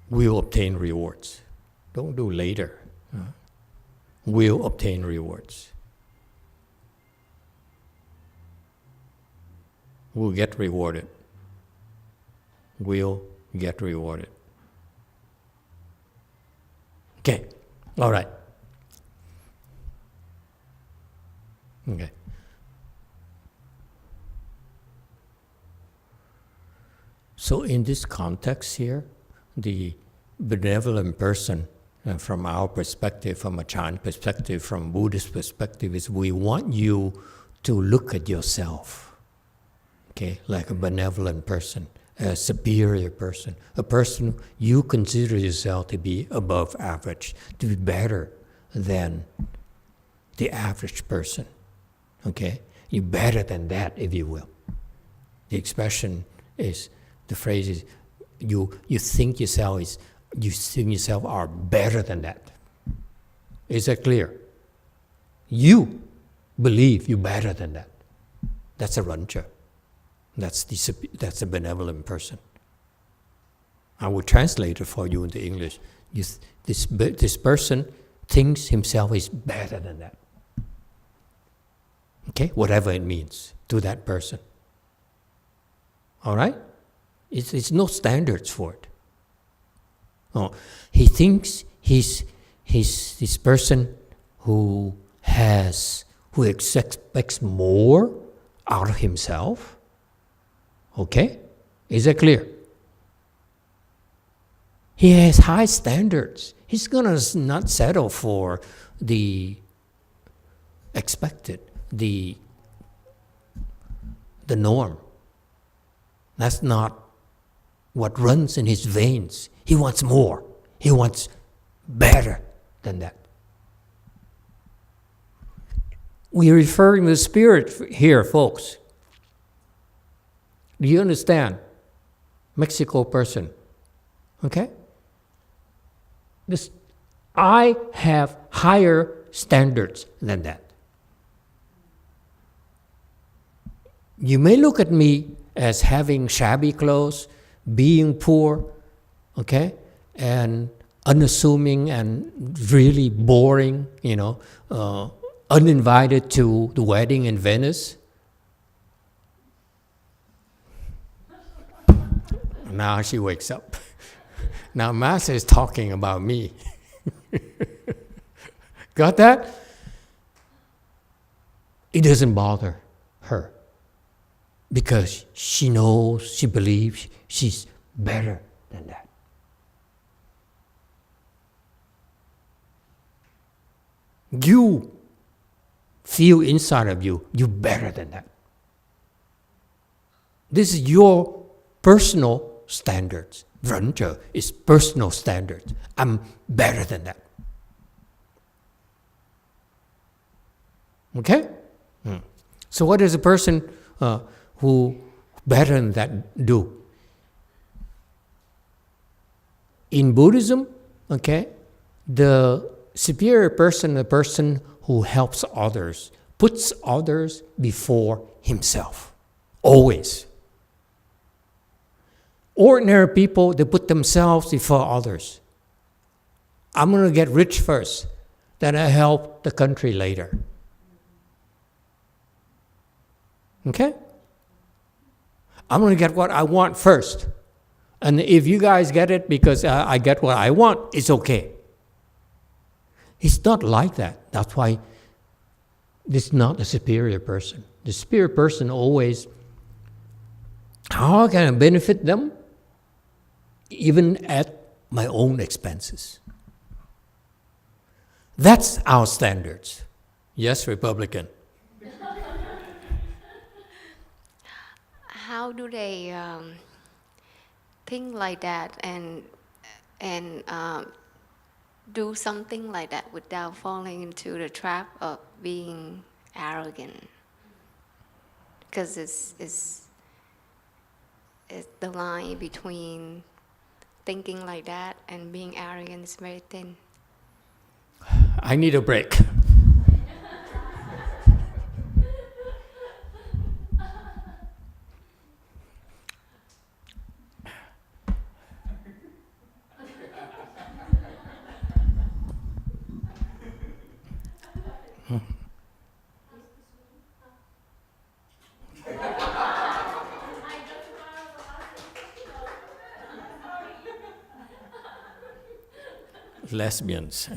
will obtain rewards. Don't do later. Will obtain rewards. Will get rewarded. Will get rewarded. Okay, all right. Okay. So in this context here, the benevolent person, from our perspective, from a Chan perspective, from Buddhist perspective, is we want you to look at yourself, okay, like a benevolent person, a superior person, a person you consider yourself to be above average, to be better than the average person, okay? You're better than that, if you will. The expression is, the phrase is, you think yourself are better than that. Is that clear? You believe you're better than that. That's a rancher. That's a benevolent person. I will translate it for you into English. This person thinks himself is better than that. Okay, whatever it means to that person. All right? It's no standards for it. Oh, he thinks he's this person who expects more out of himself. Okay? Is that clear? He has high standards. He's gonna not settle for the expected, the norm. That's not what runs in his veins. He wants more. He wants better than that. We're referring to the spirit here, folks. Do you understand? Mexico person. Okay? I have higher standards than that. You may look at me as having shabby clothes, being poor, okay, and unassuming and really boring, uninvited to the wedding in Venice. Now she wakes up. Now Master is talking about me. Got that? It doesn't bother her because she knows, she believes she's better than that. You feel inside of you, you're better than that. This is your personal standards. Renja is personal standards. I'm better than that. Okay? So what does a person who better than that do? In Buddhism, okay, the superior person, the person who helps others, puts others before himself. Always. Ordinary people, they put themselves before others. I'm going to get rich first, then I help the country later. Okay? I'm going to get what I want first. And if you guys get it because I get what I want, it's okay. It's not like that. That's why this is not a superior person. The superior person always, how can I benefit them? Even at my own expenses. That's our standards. Yes, Republican. How do they think like that and do something like that without falling into the trap of being arrogant? Because it's the line between thinking like that and being arrogant is very thin. I need a break. Lesbians.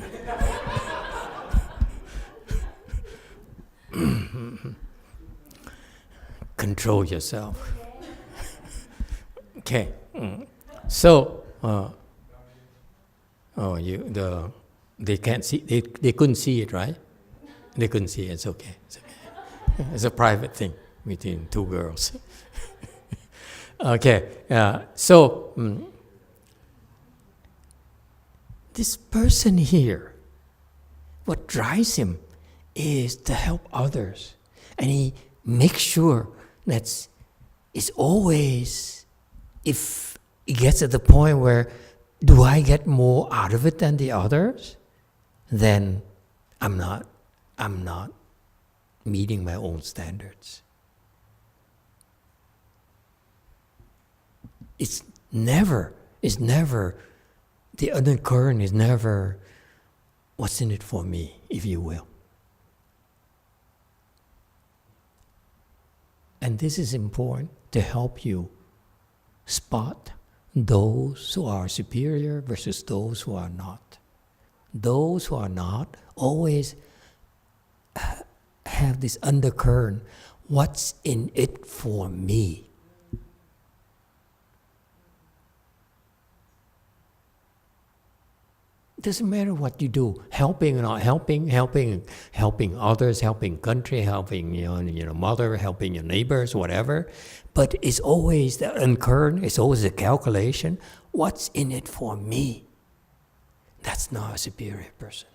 Control yourself. Okay. So, they can't see. They couldn't see it, right? They couldn't see it. It's okay. It's okay. It's a private thing between two girls. Okay. This person here, what drives him is to help others. And he makes sure that it's always, if it gets at the point where, do I get more out of it than the others? Then I'm not meeting my own standards. It's never, the undercurrent is never, what's in it for me, if you will. And this is important to help you spot those who are superior versus those who are not. Those who are not always have this undercurrent, what's in it for me? Doesn't matter what you do, helping or not helping others, helping country, helping your mother, helping your neighbors, whatever. But it's always the undercurrent, it's always a calculation. What's in it for me? That's not a superior person.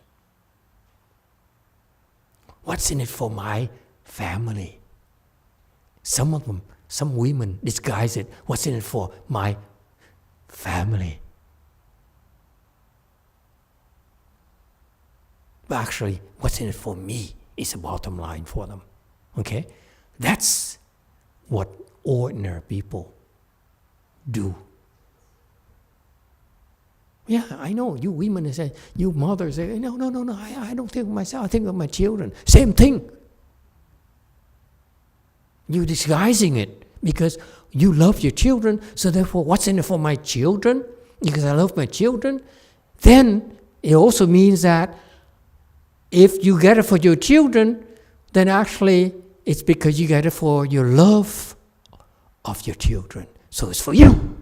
What's in it for my family? Some of them, some women disguise it. What's in it for my family? But actually, what's in it for me is the bottom line for them. Okay? That's what ordinary people do. Yeah, I know. You women say, you mothers say, no, I don't think of myself, I think of my children. Same thing. You're disguising it because you love your children, so therefore, what's in it for my children? Because I love my children. Then it also means that if you get it for your children, then actually it's because you get it for your love of your children. So it's for you.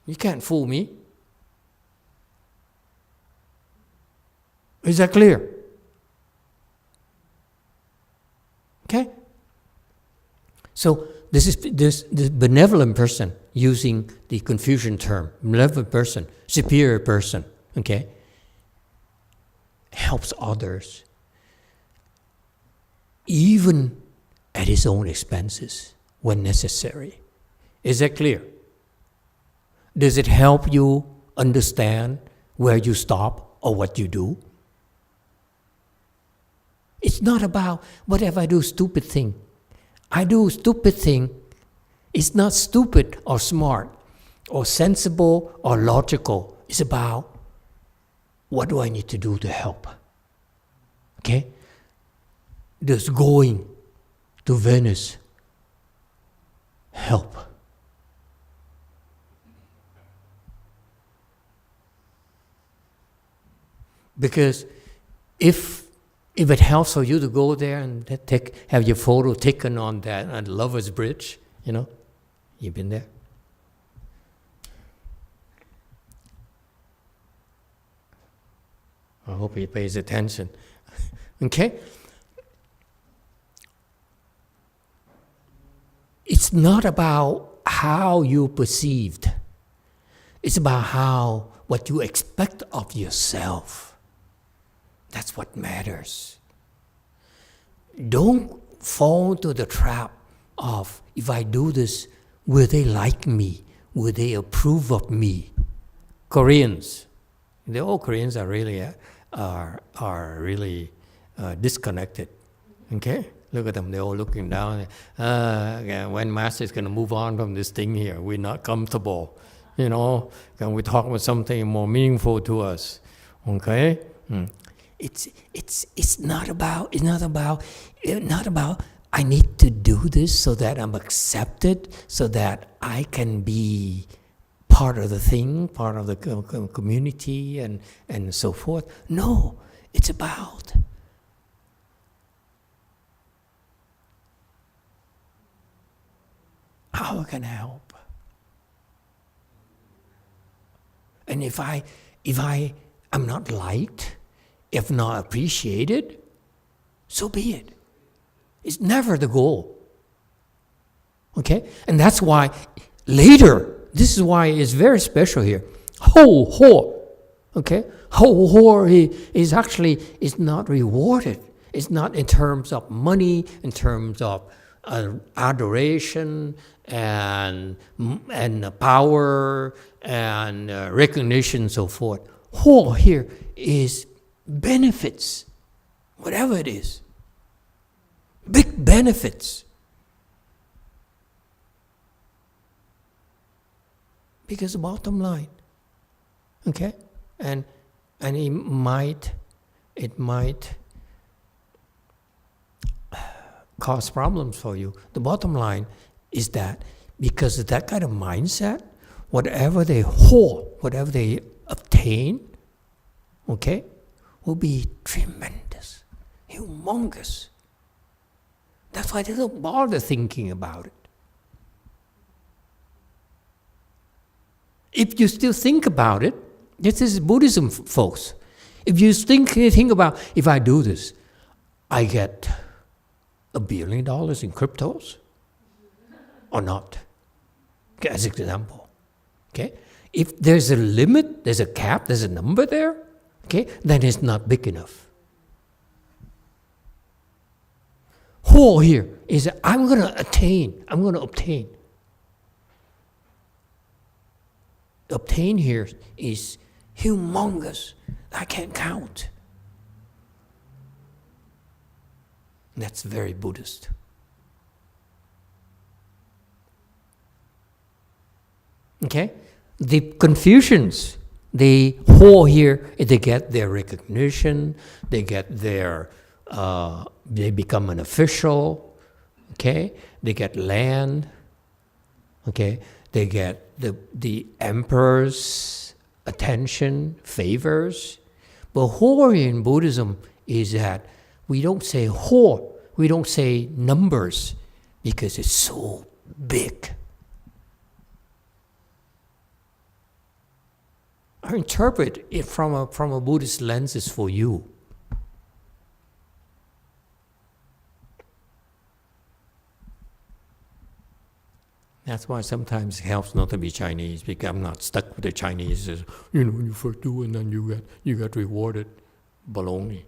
You can't fool me. Is that clear? Okay? So this benevolent person, using the Confucian term, benevolent person, superior person, okay, helps others, even at his own expenses when necessary. Is that clear? Does it help you understand where you stop or what you do? It's not about, what if I do stupid thing? I do stupid thing. It's not stupid or smart or sensible or logical. It's about, what do I need to do to help? Okay? Does going to Venice help? Because if it helps for you to go there and have your photo taken on that Lover's Bridge, you've been there. I hope he pays attention. Okay? It's not about how you perceived. It's about what you expect of yourself. That's what matters. Don't fall into the trap of, if I do this, will they like me? Will they approve of me? Koreans, all Koreans are really disconnected. Okay, look at them; they're all looking down. When Master is going to move on from this thing here, we're not comfortable. Can we talk about something more meaningful to us? Okay. It's not about I need to do this so that I'm accepted, so that I can be part of the thing, part of the community, and so forth. No, it's about how I can help. And if I'm not liked, if not appreciated, so be it. It's never the goal. Okay? And that's why later, this is why it's very special here. YongHua, okay? YongHua is not rewarded. It's not in terms of money, in terms of adoration and power and recognition and so forth. YongHua here is benefits, whatever it is. Big benefits. Because the bottom line, okay? And it might cause problems for you. The bottom line is that because of that kind of mindset, whatever they obtain, okay, will be tremendous, humongous. That's why they don't bother thinking about it. If you still think about it, this is Buddhism, folks. If you think about, if I do this, I get $1 billion in cryptos or not? Okay, as an example. Okay? If there's a limit, there's a cap, there's a number there, okay, then it's not big enough. Whole here is I'm going to obtain. Obtain here is humongous. I can't count. That's very Buddhist. Okay? the Confucians, the whore here, they get their recognition, they get their, they become an official, okay? They get land, okay? They get the emperor's attention, favors. But whore in Buddhism is that we don't say whore, we don't say numbers because it's so big. I interpret it from a Buddhist lens is for you. That's why sometimes it helps not to be Chinese, because I'm not stuck with the Chinese. You know, you first do and then you get rewarded. Baloney.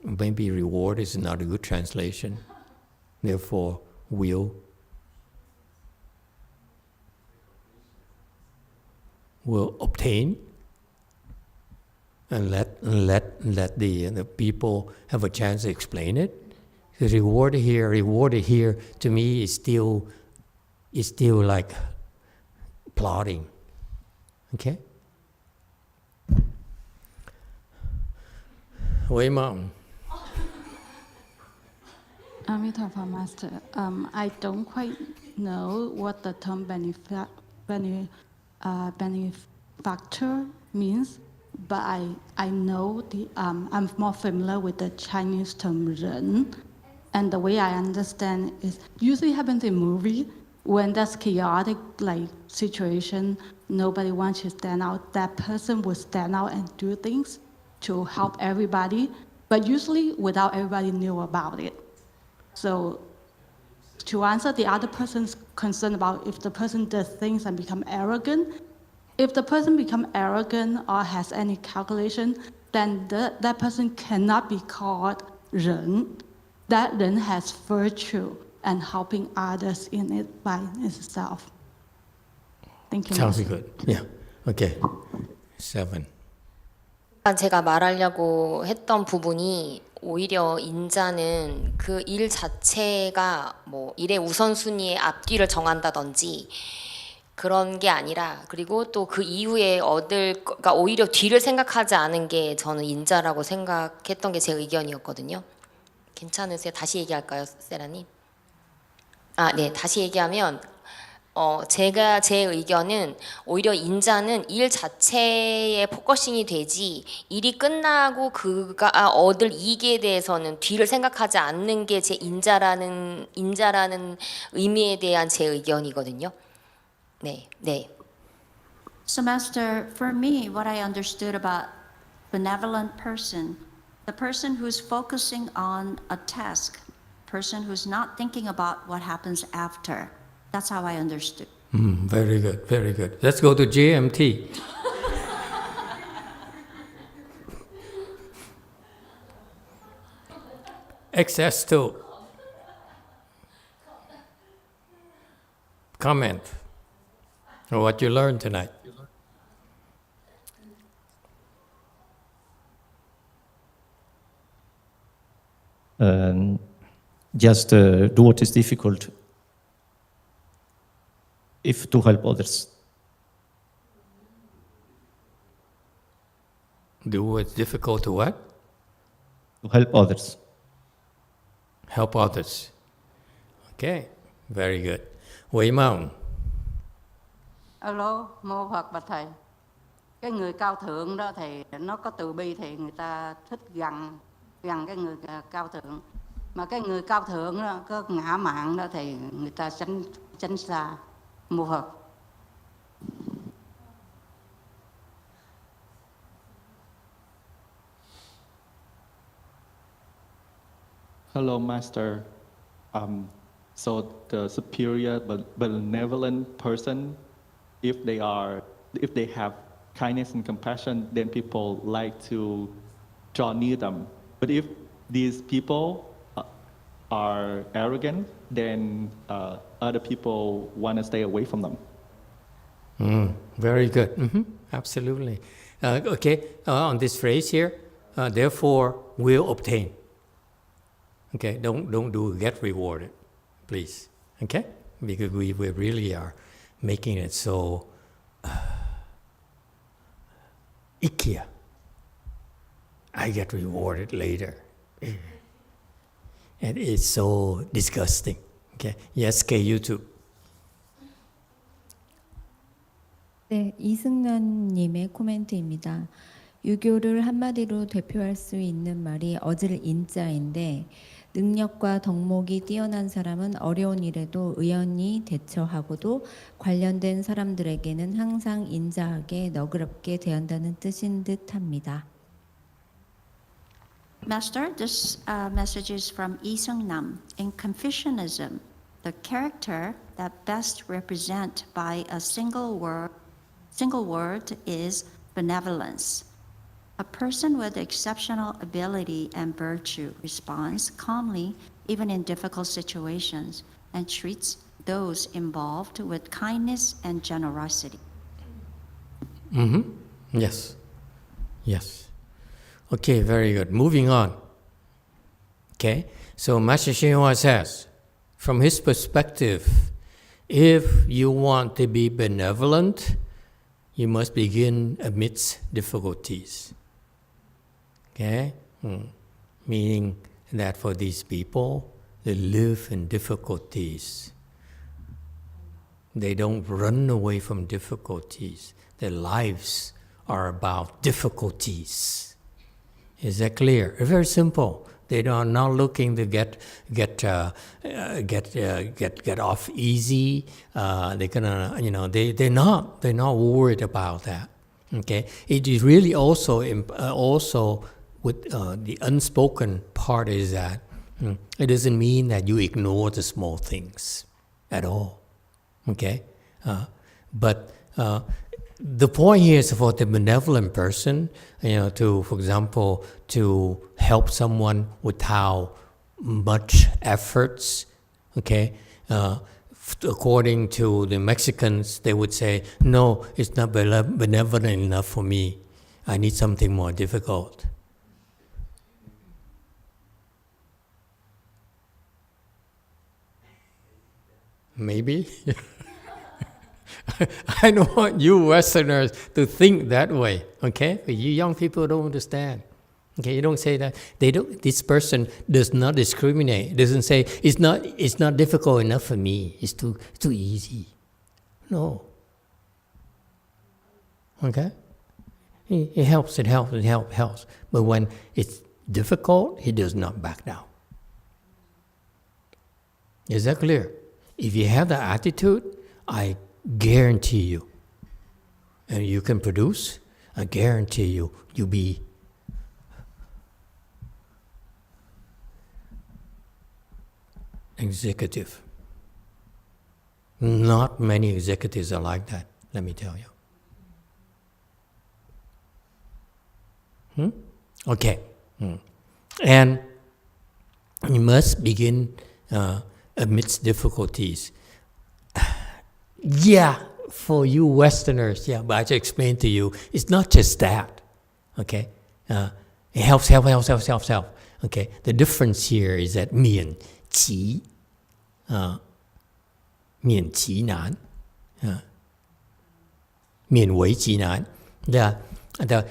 Maybe reward is not a good translation. Therefore, will obtain, and let the people have a chance to explain it. The rewarded here to me is still like plotting. Okay? Wei Mom. Emitofuo Master, I don't quite know what the term benefactor means, but I know I'm more familiar with the Chinese term 人, and the way I understand is usually happens in movie when there's chaotic like situation, nobody wants to stand out. That person will stand out and do things to help everybody, but usually without everybody knew about it. So to answer the other person's concern about if the person does things and become arrogant, if the person become arrogant or has any calculation, then that person cannot be called 人. That 人 has virtue and helping others in it by itself. Thank you. Sounds good. Yeah. Okay. 7. 제가 말하려고 했던 부분이 오히려 인자는 그 일 자체가 뭐 일의 우선순위의 앞뒤를 정한다든지 그런 게 아니라, 그리고 또 그 이후에 그러니까 오히려 뒤를 생각하지 않은 게 저는 인자라고 생각했던 게 제 의견이었거든요. 괜찮으세요? 다시 얘기할까요, 세라님? 네, 다시 얘기하면 제 의견은 오히려 인자는 일 자체에 포커싱이 되지, 일이 끝나고 그가 얻을 이익에 대해서는 뒤를 생각하지 않는 게 제 인자라는 의미에 대한 제 의견이거든요. 네. So, Master, for me, what I understood about benevolent person, the person who's focusing on a task, person who's not thinking about what happens after. That's how I understood. Very good, very good. Let's go to GMT. XS2. Comment on what you learned tonight. Just do what is difficult if to help others. Do what's difficult to what? To help others. Help others. Okay, very good. Wei Mao. Alo, mô Phật bạch thầy. Cái người cao thượng đó thầy, nó có từ bi thì người ta thích gần cái người cao thượng. Mà cái người cao thượng đó có ngã mạn đó thì người ta tránh xa. Mô Phật. Hello, Master. So the superior but benevolent person, if they have kindness and compassion, then people like to draw near them. But if these people are arrogant, then other people want to stay away from them. Very good. Absolutely. Okay, on this phrase here, therefore will obtain. Okay, don't do get rewarded, please. Okay, because we really are making it so icky. I get rewarded later. And it's so disgusting. Okay, yes, K YouTube. 네, 이승란님의 코멘트입니다. 유교를 한마디로 대표할 수 있는 말이 어질 인자인데 능력과 덕목이 뛰어난 사람은 어려운 일에도 의연히 대처하고도 관련된 사람들에게는 항상 인자하게 너그럽게 대한다는 뜻인 듯합니다. Master, this message is from Yi Seung-nam. In Confucianism, the character that best represented by a single word is benevolence. A person with exceptional ability and virtue responds calmly even in difficult situations and treats those involved with kindness and generosity. Yes. Yes. Okay, very good. Moving on. Okay, so Master YongHua says, from his perspective, if you want to be benevolent, you must begin amidst difficulties. Okay? Meaning that for these people, they live in difficulties. They don't run away from difficulties. Their lives are about difficulties. Is that clear? Very simple. They are not looking to get off easy. They're gonna, they're not worried about that. Okay. It is really also with the unspoken part is that it doesn't mean that you ignore the small things at all. Okay. But the point here is for the benevolent person, for example, to help someone without much efforts, okay? According to the Mexicans, they would say, no, it's not benevolent enough for me. I need something more difficult. Maybe? I don't want you Westerners to think that way, okay? But you young people don't understand. Okay, you don't say that. This person does not discriminate. Doesn't say it's not difficult enough for me. It's too easy. No. Okay? It helps. But when it's difficult, he does not back down. Is that clear? If you have that attitude, I guarantee you, and you can produce, I guarantee you'll be executive. Not many executives are like that, let me tell you. Okay. And you must begin amidst difficulties. Yeah, for you Westerners, yeah, but I just explained to you, it's not just that, okay? It helps. Okay, the difference here is that 免其难, 勉为其难.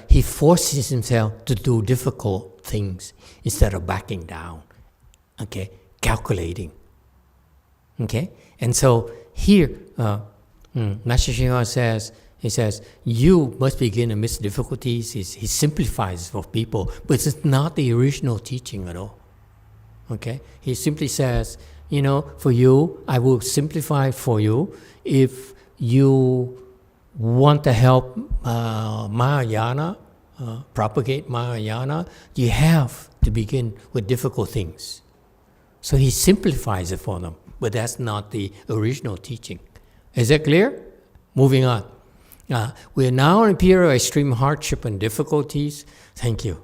He forces himself to do difficult things instead of backing down, okay, calculating. Okay, and so here, Master YongHua says, he says, you must begin amidst difficulties. He simplifies for people, but it's not the original teaching at all. Okay, he simply says, for you, I will simplify for you. If you want to help Mahayana, propagate Mahayana, you have to begin with difficult things. So he simplifies it for them. But that's not the original teaching. Is that clear? Moving on. We are now in a period of extreme hardship and difficulties. Thank you.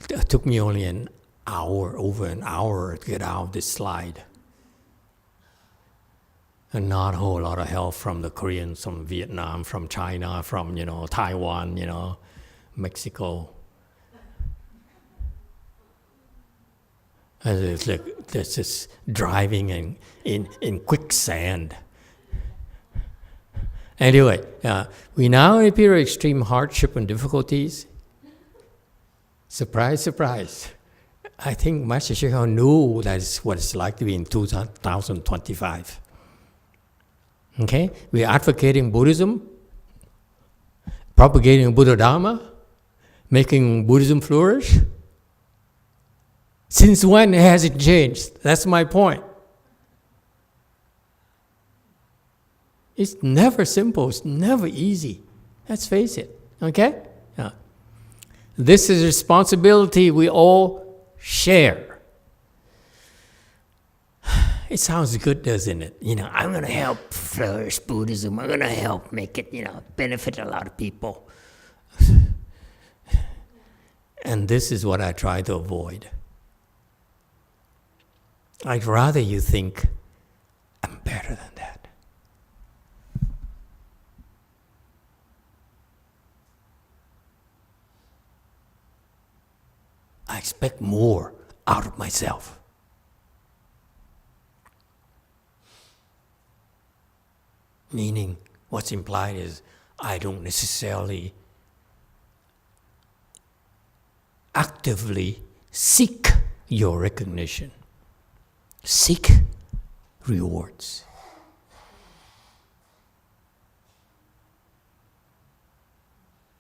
It took me only over an hour to get out of this slide. And not a whole lot of help from the Koreans, from Vietnam, from China, from Taiwan, Mexico. And it's like there's this driving in quicksand. Anyway, we now in a period of extreme hardship and difficulties. Surprise, surprise. I think Master Hsuan knew that's what it's like to be in 2025. Okay? We're advocating Buddhism, propagating Buddha Dharma, making Buddhism flourish. Since when has it changed? That's my point. It's never simple, it's never easy. Let's face it, okay? This is a responsibility we all share. It sounds good, doesn't it? I'm going to help flourish Buddhism. I'm going to help make it, benefit a lot of people. And this is what I try to avoid. I'd rather you think, I'm better than that. I expect more out of myself. Meaning, what's implied is I don't necessarily actively seek your recognition, seek rewards.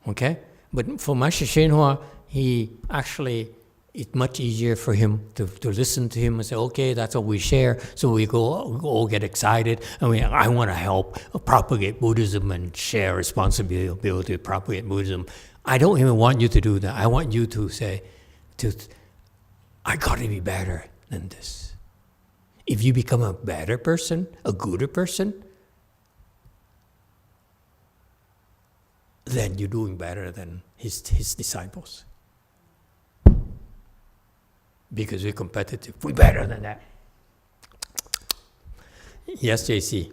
Okay? But for Master YongHua, he actually, it's much easier for him to listen to him and say, okay, that's what we share. So we all get excited. I want to help propagate Buddhism and share responsibility to propagate Buddhism. I don't even want you to do that. I want you to say, I got to be better than this. If you become a better person, a gooder person, then you're doing better than his disciples. Because we're competitive. We're better than that. Yes, JC.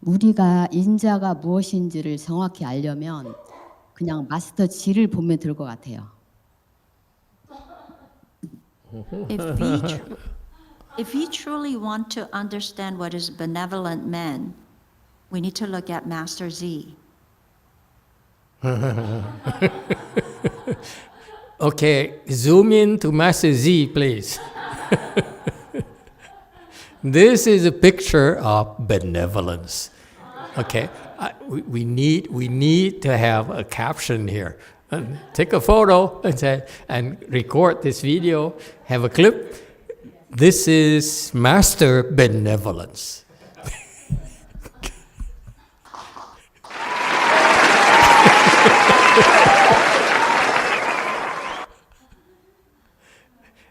우리가 인자가 무엇인지를 정확히 알려면 그냥 마스터 G를 보면 될 것 같아요. If we truly want to understand what is benevolent man, we need to look at Master Z. Okay, zoom in to Master Z, please. This is a picture of benevolence. Okay, we need to have a caption here. Take a photo and record this video. Have a clip. This is Master Benevolence.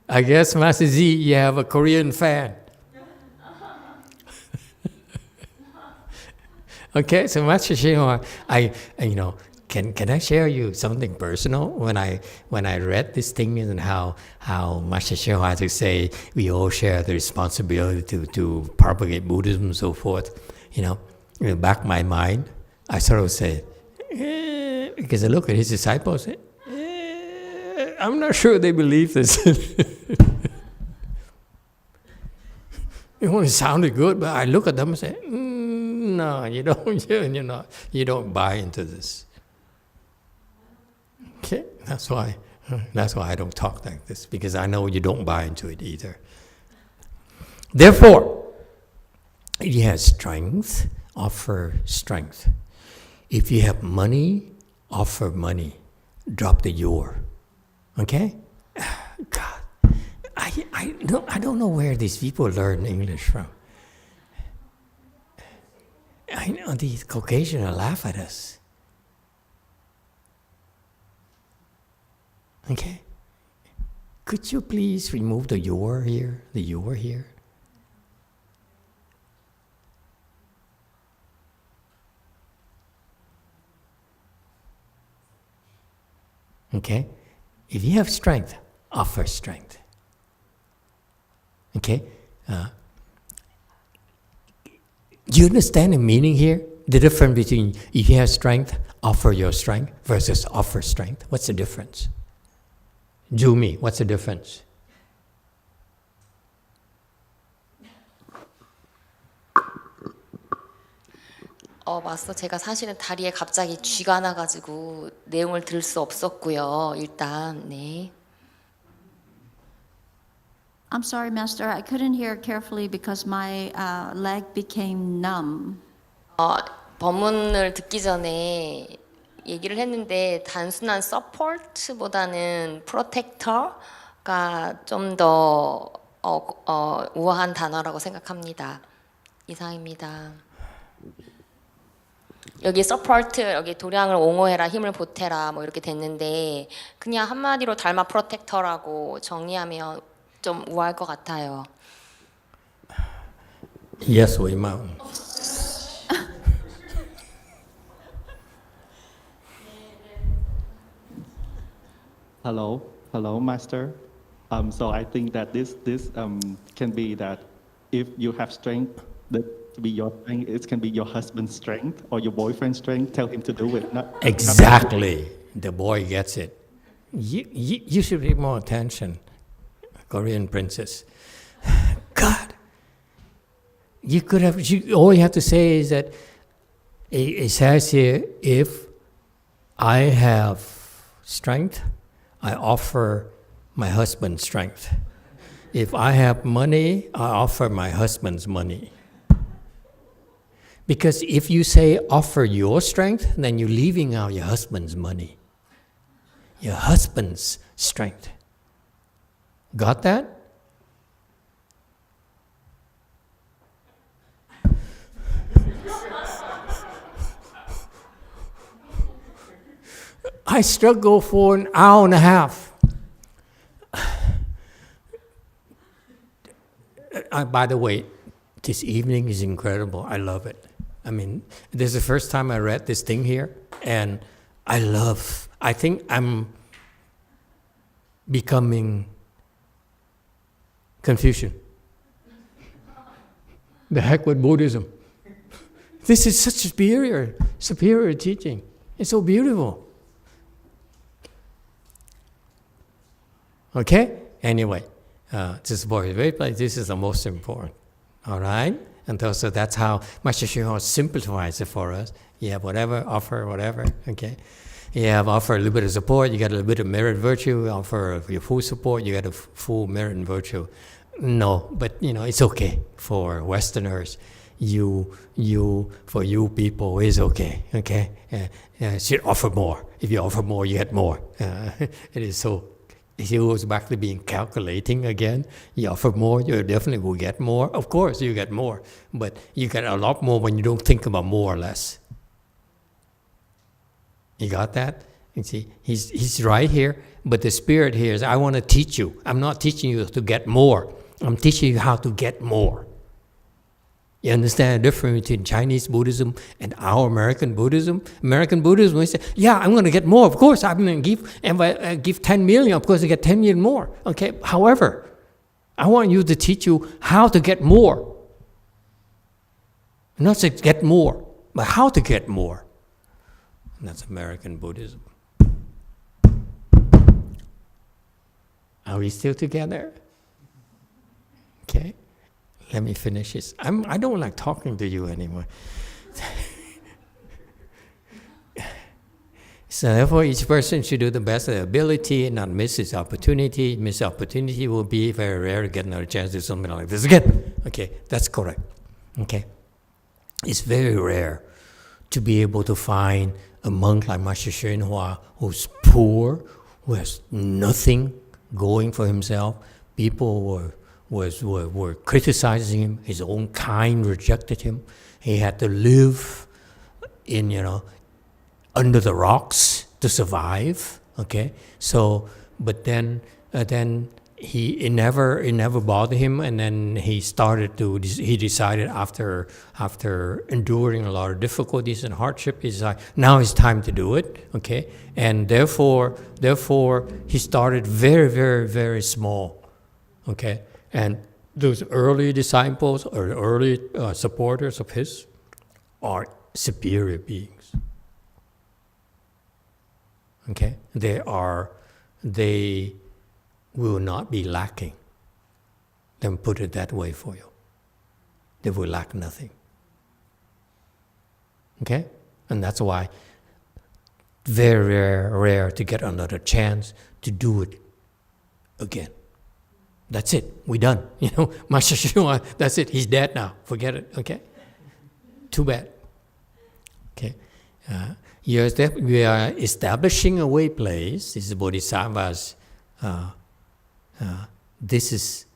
I guess, Master Z, you have a Korean fan. Okay, so Master YongHua, can I share you something personal? When I read this thing and how Master YongHua to say we all share the responsibility to propagate Buddhism and so forth, in the back of my mind, I sort of say, because I look at his disciples, I'm not sure they believe this. It sounded good, but I look at them and say, no, you don't buy into this. Okay, that's why I don't talk like this, because I know you don't buy into it either. Therefore, if you have strength, offer strength. If you have money, offer money. Drop the your. Okay? God, I don't know where these people learn English from. I know these Caucasians will laugh at us. Okay? Could you please remove the your here? The your here? Okay? If you have strength, offer strength. Okay? Do you understand the meaning here? the difference between if you have strength, offer your strength versus offer strength. What's the difference? Jumi, what's the difference? 마스터, 제가 사실은 다리에 갑자기 쥐가 나가지고 내용을 들을 수 없었고요. 일단, 네. I'm sorry, Master. I couldn't hear carefully because my leg became numb. 법문을 듣기 전에 얘기를 했는데 단순한 support보다는 protector가 좀 더 우아한 단어라고 생각합니다. 이상입니다. 여기 support, 여기 도량을 옹호해라, 힘을 보태라 뭐 이렇게 됐는데 그냥 한마디로 달마 프로텍터라고 정리하면 좀 우아할 것 같아요. Yes, we mount. Hello, Master. So I think that this can be that if you have strength, that to be your strength, it can be your husband's strength or your boyfriend's strength. Tell him to do it. Not Exactly. The boy gets it. You should pay more attention, Korean princess. God, you could have. All you have to say is that it says here, if I have strength, I offer my husband strength. If I have money, I offer my husband's money. Because if you say offer your strength, then you're leaving out your husband's money. Your husband's strength. Got that? I struggled for an hour and a half. By the way, this evening is incredible. I love it. I mean, this is the first time I read this thing here, and I think I'm becoming Confucian. The heck with Buddhism. This is such superior teaching. It's so beautiful. Okay? Anyway, this is the most important. All right? And so that's how Master Hsuan simplifies it for us. You have whatever, offer whatever, okay? You have offer a little bit of support, you got a little bit of merit virtue, offer your full support, you got a full merit and virtue. No, but it's okay for Westerners. For you people, it's okay, okay? Should offer more. If you offer more, you get more. It is so. It goes back to being calculating again. You offer more, you definitely will get more. Of course, you get more, but you get a lot more when you don't think about more or less. You got that? You see, he's right here, but the spirit here is, I want to teach you. I'm not teaching you to get more. I'm teaching you how to get more. You understand the difference between Chinese Buddhism and our American Buddhism? American Buddhism, we say, yeah, I'm going to get more. Of course, I'm going to give, if I give 10 million, of course I get 10 million more. Okay, however, I want you to teach you how to get more. Not to get more, but how to get more. And that's American Buddhism. Are we still together? Okay. Let me finish this. I don't like talking to you anymore. So therefore, each person should do the best of their ability and not miss his opportunity. Miss opportunity will be very rare to get another chance to do something like this again. Okay, that's correct. Okay. It's very rare to be able to find a monk like Master YongHua who's poor, who has nothing going for himself. People were criticizing him. His own kind rejected him. He had to live in, under the rocks to survive. Okay, so but then it never bothered him, and then he decided after enduring a lot of difficulties and hardship, he decided now it's time to do it. Okay, and therefore he started very, very, very small. Okay. And those early disciples or early supporters of his are superior beings. Okay? They will not be lacking. Let me put it that way for you. They will lack nothing. Okay? And that's why very rare to get another chance to do it again. That's it. We're done. You know, Master Shua, that's it. He's dead now. Forget it. Okay? Too bad. Okay? We are establishing a way place. This is Bodhisattva's. This is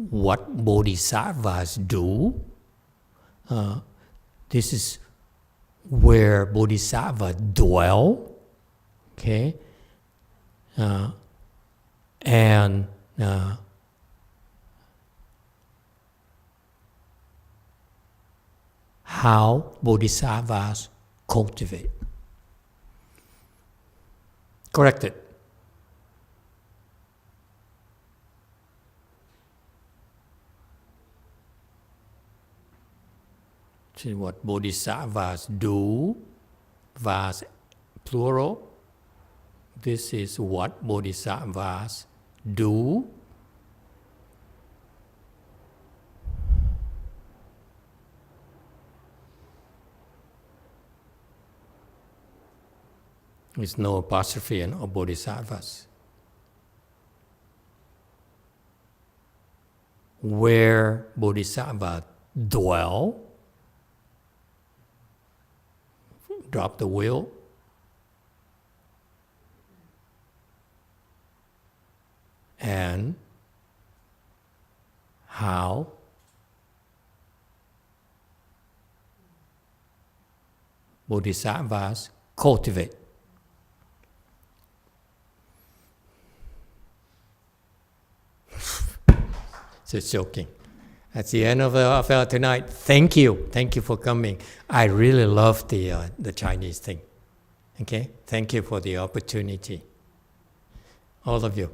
what Bodhisattvas do. This is where Bodhisattva dwell. Okay, and how Bodhisattvas cultivate. Correct it. See what Bodhisattvas do, vas plural. This is what Bodhisattvas do. There's no apostrophe in Bodhisattvas. Where Bodhisattva dwell, drop the will, and how Bodhisattvas cultivate. Just joking. That's the end of our tonight. Thank you. Thank you for coming. I really love the Chinese thing. Okay? Thank you for the opportunity. All of you.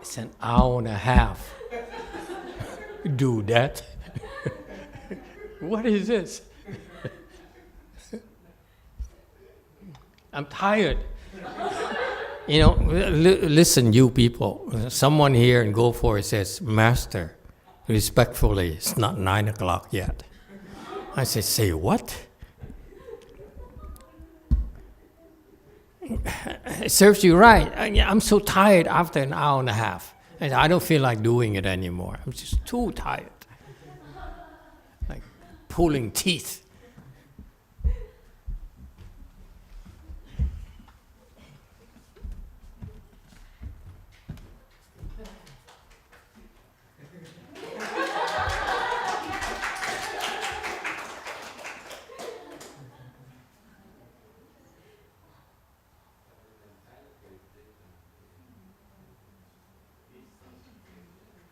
It's an hour and a half. Do that. What is this? I'm tired. You know, listen, you people. Someone here in Go4 says, Master, respectfully, it's not 9 o'clock yet. I say what? It serves you right. I'm so tired after an hour and a half. And I don't feel like doing it anymore. I'm just too tired. Like pulling teeth.